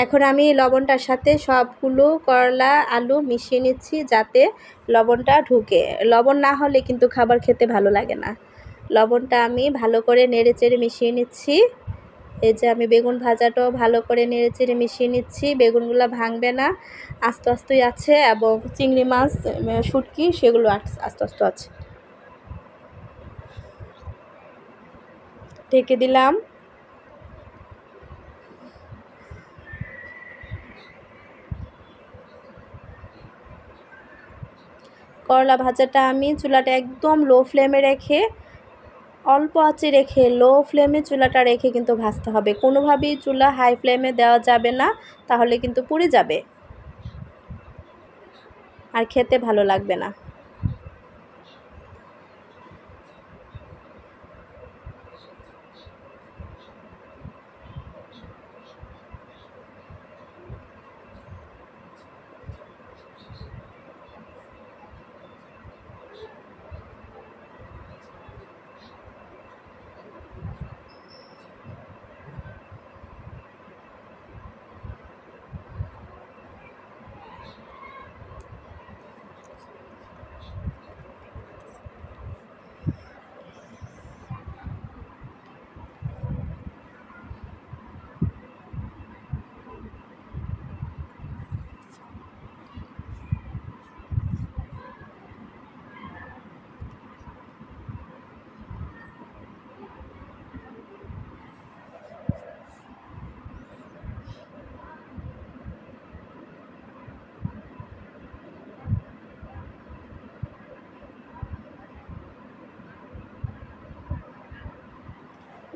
এখন আমি লবণটার সাথে সবগুলো করলা আলু মিশিয়ে নিচ্ছি যাতে লবণটা ঢুকে। লবণ না হলে কিন্তু খাবার খেতে ভালো লাগে না। লবণটা আমি ভালো করে নেড়ে চেড়ে মিশিয়ে নিচ্ছি। এই যে আমি বেগুন ভাজাটাও ভালো করে নেড়ে চেড়ে মিশিয়ে নিচ্ছি। বেগুনগুলো ভাঙবে না, আস্তে আস্তেই আছে, এবং চিংড়ি মাছ শুটকি সেগুলো আস্তে আস্তে আছে। ঢেকে দিলাম। করলা ভাজাটা আমি চুলাটা একদম লো ফ্লেমে রেখে, অল্প আঁচে রেখে, লো ফ্লেমে চুলাটা রেখে কিন্তু ভাজতে হবে। কোনোভাবেই চুলা হাই ফ্লেমে দেওয়া যাবে না, তাহলে কিন্তু পুড়ে যাবে আর খেতে ভালো লাগবে না।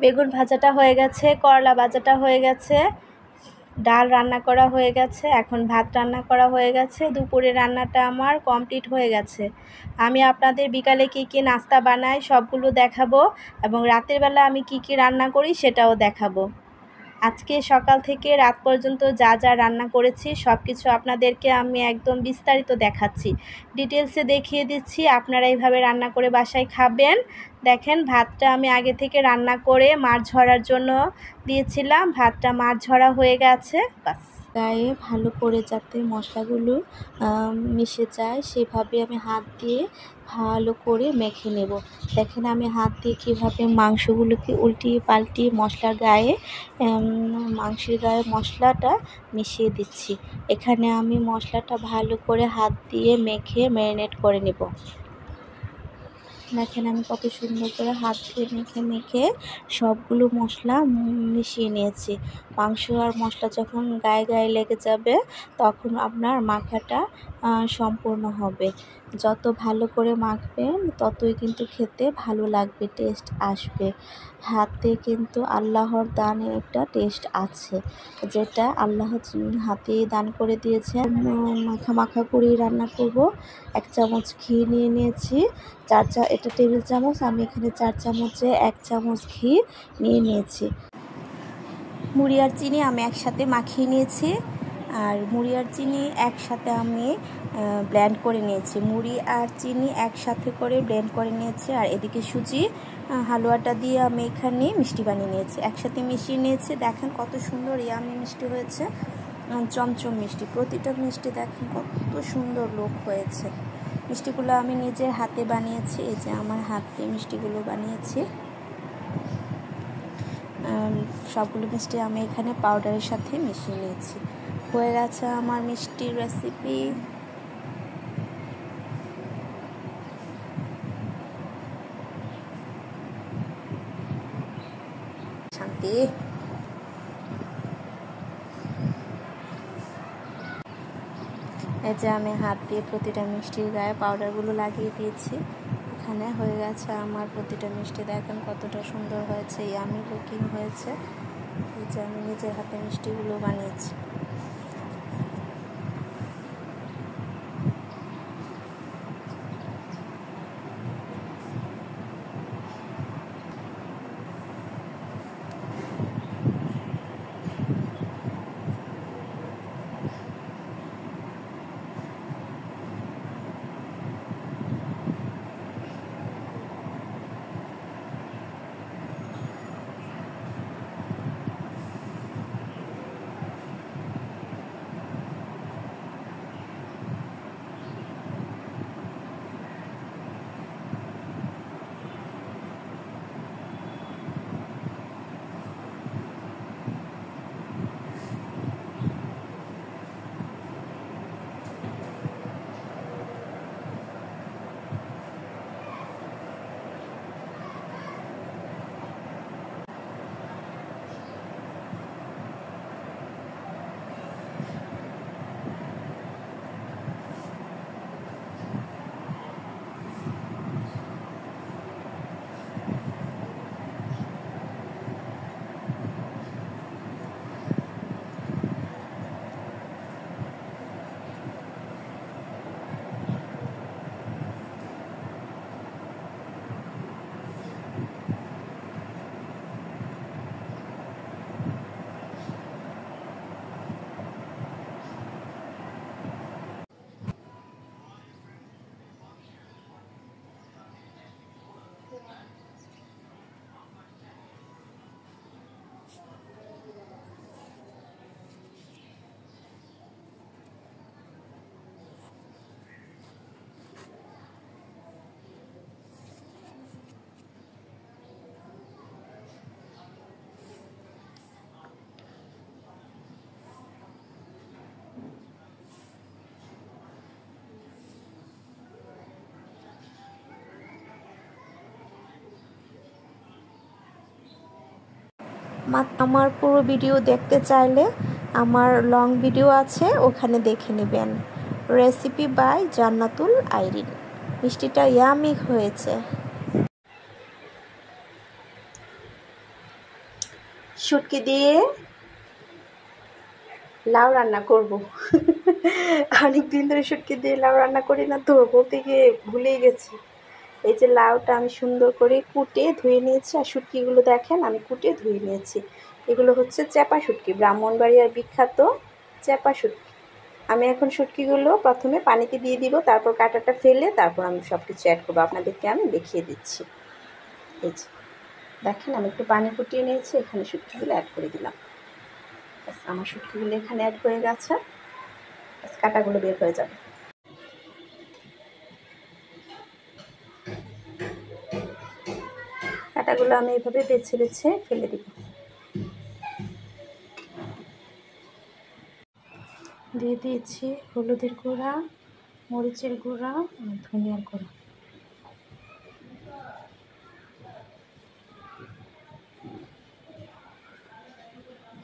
বেগুন ভাজাটা হয়ে গেছে, করলা ভাজাটা হয়ে গেছে, ডাল রান্না করা হয়ে গেছে, এখন ভাত রান্না করা হয়ে গেছে। দুপুরে রান্নাটা আমার কমপ্লিট হয়ে গেছে। আমি আপনাদের বিকালে কী কী নাস্তা বানাই সবগুলো দেখাবো, এবং রাতের বেলা আমি কী কী রান্না করি সেটাও দেখাবো। আজকে সকাল থেকে রাত পর্যন্ত যা যা রান্না করেছি সব কিছু আপনাদেরকে আমি একদম বিস্তারিত দেখাচ্ছি, ডিটেলসে দেখিয়ে দিচ্ছি। আপনারা এইভাবে রান্না করে বাসায় খাবেন। দেখেন, ভাতটা আমি আগে থেকে রান্না করে মাছ ঝরার জন্য দিয়েছিলাম। ভাতটা মাছ ঝরা হয়ে গেছে। বাস, গায়ে ভালো করে যাতে মশলাগুলো মিশে যায় সেভাবে আমি হাত দিয়ে ভালো করে মেখে নেব। দেখেন আমি হাত দিয়ে কীভাবে মাংসগুলোকে উল্টিয়ে পাল্টিয়ে মাংসের গায়ে মশলাটা মিশিয়ে দিচ্ছি। এখানে আমি মশলাটা ভালো করে হাত দিয়ে মেখে ম্যারিনেট করে নেব। দেখেন আমি কত সুন্দর করে হাত দিয়ে মেখে সবগুলো মশলা মিশিয়ে নিয়েছি। মাংস আর মশলা যখন গায়ে গায়ে লেগে যাবে তখন আপনার মাখাটা সম্পূর্ণ হবে। যত ভালো করে মাখবেন ততই কিন্তু খেতে ভালো লাগবে, টেস্ট আসবে। হাতে কিন্তু আল্লাহর দানের একটা টেস্ট আছে, যেটা আল্লাহ হাতেই দান করে দিয়েছে। মাখা করেই রান্না করব। 1 চামচ ঘি নিয়ে নিয়েছি, এটা টেবিল চামচ, আমি এখানে 4 চামচে 1 চামচ ঘি নিয়ে নিয়েছি। মুড়ি আর চিনি আমি একসাথে মাখিয়ে নিয়েছি, আর মুড়ি আর চিনি একসাথে আমি ব্লেন্ড করে নিয়েছি। মুড়ি আর চিনি একসাথে করে ব্লেন্ড করে নিয়েছি, আর এদিকে সুজি হালুয়াটা দিয়ে আমি এখানে মিষ্টি বানিয়ে নিয়েছি, একসাথে মিশিয়ে নিয়েছি। দেখেন কত সুন্দর ইয়ামি মিষ্টি হয়েছে, চমচম মিষ্টি। প্রতিটা মিষ্টি দেখেন কত সুন্দর লোক হয়েছে। মিষ্টিগুলো আমি নিজের হাতে বানিয়েছি, এই যে আমার হাতে মিষ্টিগুলো বানিয়েছি। সবগুলো মিষ্টি আমি এখানে পাউডারের সাথে মিশিয়ে নিয়েছি। হয়ে গেছে আমার মিষ্টির রেসিপি। শান্তি। এই যে আমি হাত দিয়ে প্রতিটা মিষ্টির গায়ে পাউডারগুলো লাগিয়ে দিয়েছি। এখানে হয়ে গেছে আমার প্রতিটা মিষ্টি। দেখেন কতটা সুন্দর হয়েছে, ইয়ামি লুকিং হয়েছে। এই যে আমি নিজের হাতে মিষ্টিগুলো বানিয়েছি। আমার পুরো ভিডিও দেখতে চাইলে আমার লং ভিডিও আছে, ওখানে দেখে নেবেন। রেসিপি বাই জান্নাতুল আইরিন। মিষ্টিটা ইয়ামি হয়েছে। শুটকি দিয়ে লাউ রান্না করব। অনেক দিন ধরে শুটকি দিয়ে লাউ রান্না করি না, তো বলতে গিয়ে ভুলেই গেছি। এই যে লাউটা আমি সুন্দর করে কুটে ধুয়ে নিয়েছি, আর শুটকিগুলো দেখেন আমি কুটে ধুয়ে নিয়েছি। এগুলো হচ্ছে চ্যাপা শুটকি, ব্রাহ্মণবাড়িয়ার বিখ্যাত চ্যাপা শুটকি। আমি এখন শুটকিগুলো প্রথমে পানিতে দিয়ে দিব, তারপর কাঁটাটা ফেলে তারপর আমি সব কিছু অ্যাড করবো। আপনাদেরকে আমি দেখিয়ে দিচ্ছি। এই যে দেখেন আমি একটু পানি ফুটিয়ে নিয়েছি, এখানে শুটকিগুলো অ্যাড করে দিলাম। আমার শুটকিগুলো এখানে অ্যাড হয়ে গেছে, কাঁটাগুলো বের হয়ে যাবে। কাঁটাগুলো আমি এইভাবে বেছে বেছে ফেলে দিব। দিয়ে দিয়েছি হলুদের গুঁড়া, মরিচের গুঁড়া, ধনিয়ার গুঁড়া।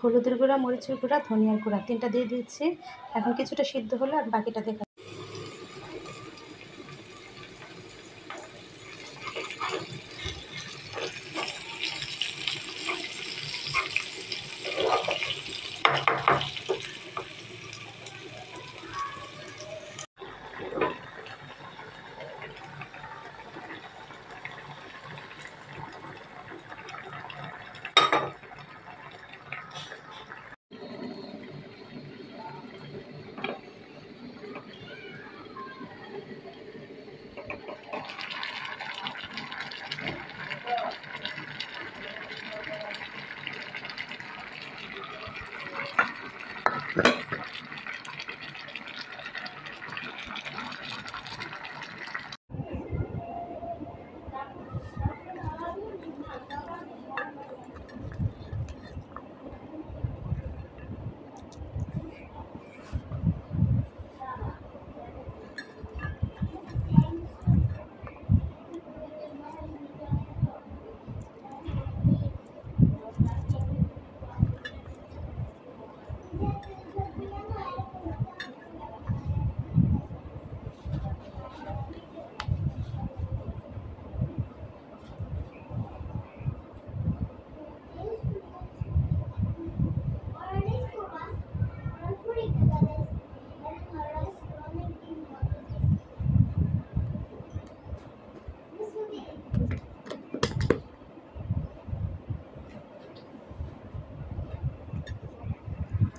হলুদের গুঁড়া, মরিচের গুঁড়া, ধনিয়ার গুঁড়া তিনটা দিয়ে দিয়েছি। এখন কিছুটা সিদ্ধ হলে আর বাকিটা দেখা।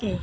এই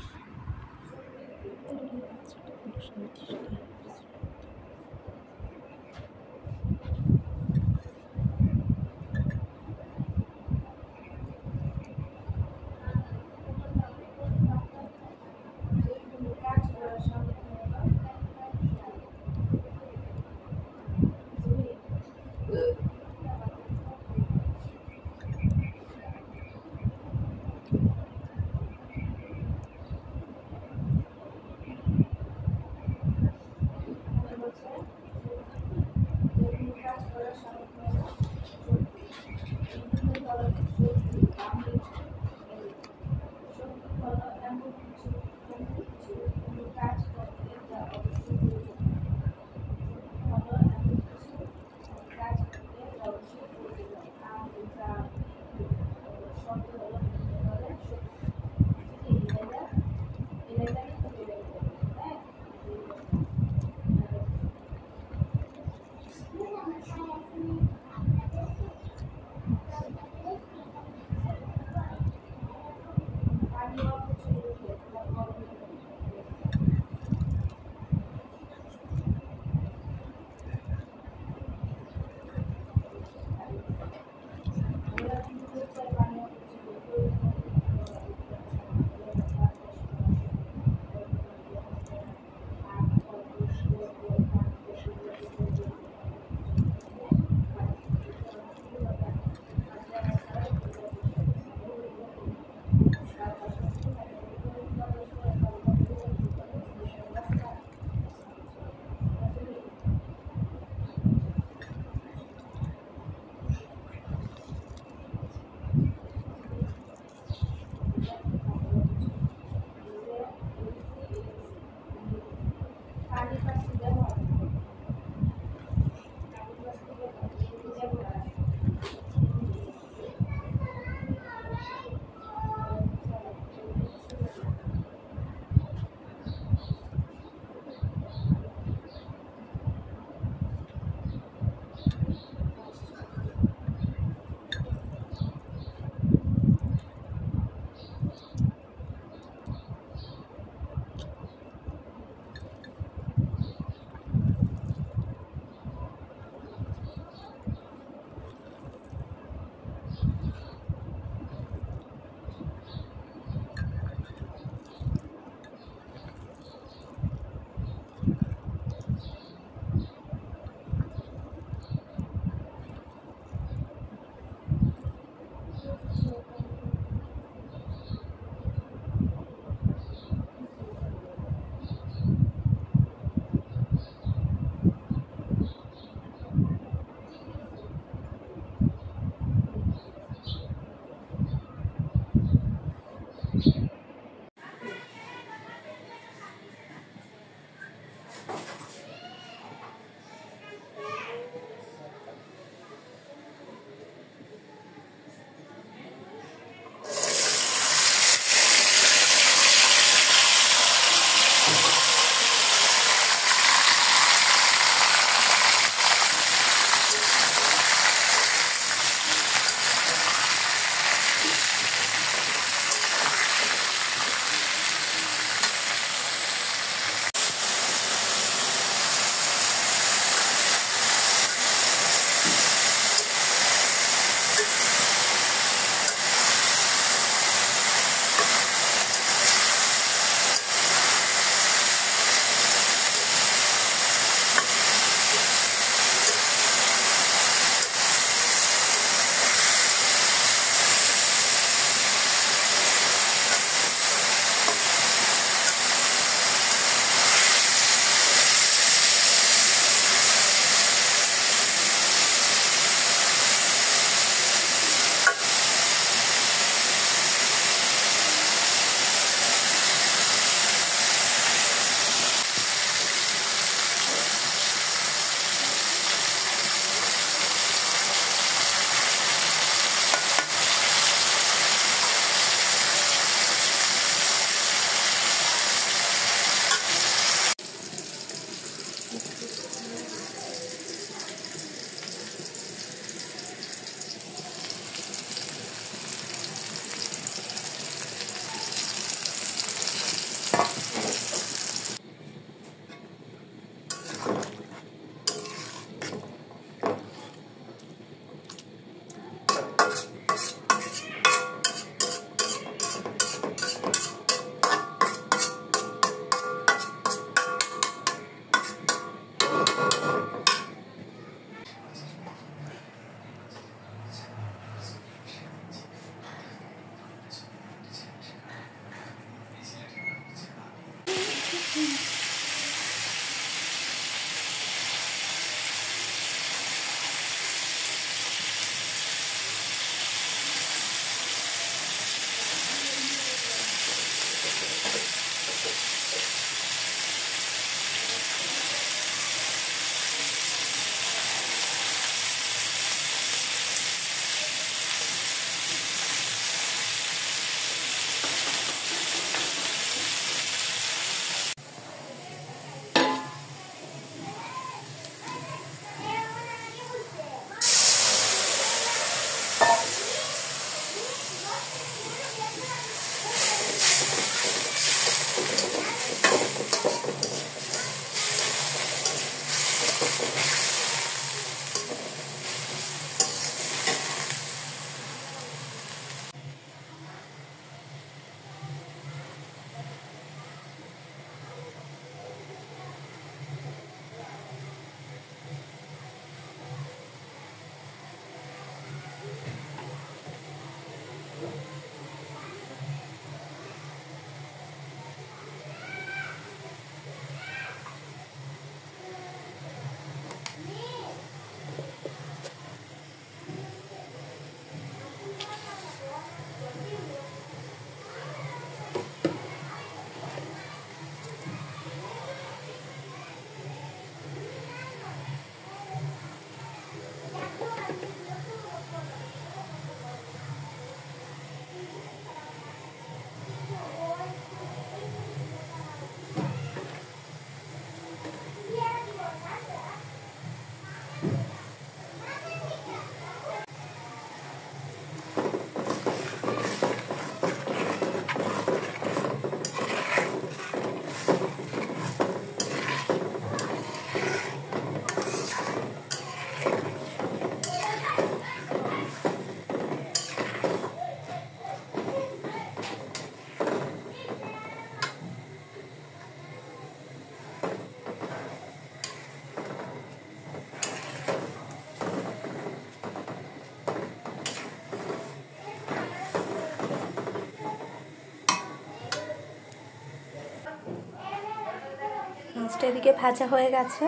মাছটা এদিকে ভাজা হয়ে গেছে,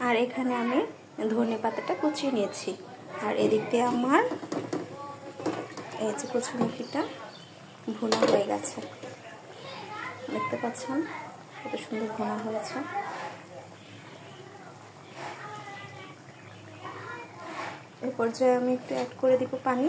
আর এখানে আমি ধনে পাতাটা কুচিয়ে নিয়েছি। আর এদিক দিয়ে আমার এই যে কচুরমুখিটা ভুনা হয়ে গেছে, দেখতে পাচ্ছেন কত সুন্দর ভুনা হয়েছে। এই পর্যায়ে আমি একটু অ্যাড করে দিব পানি।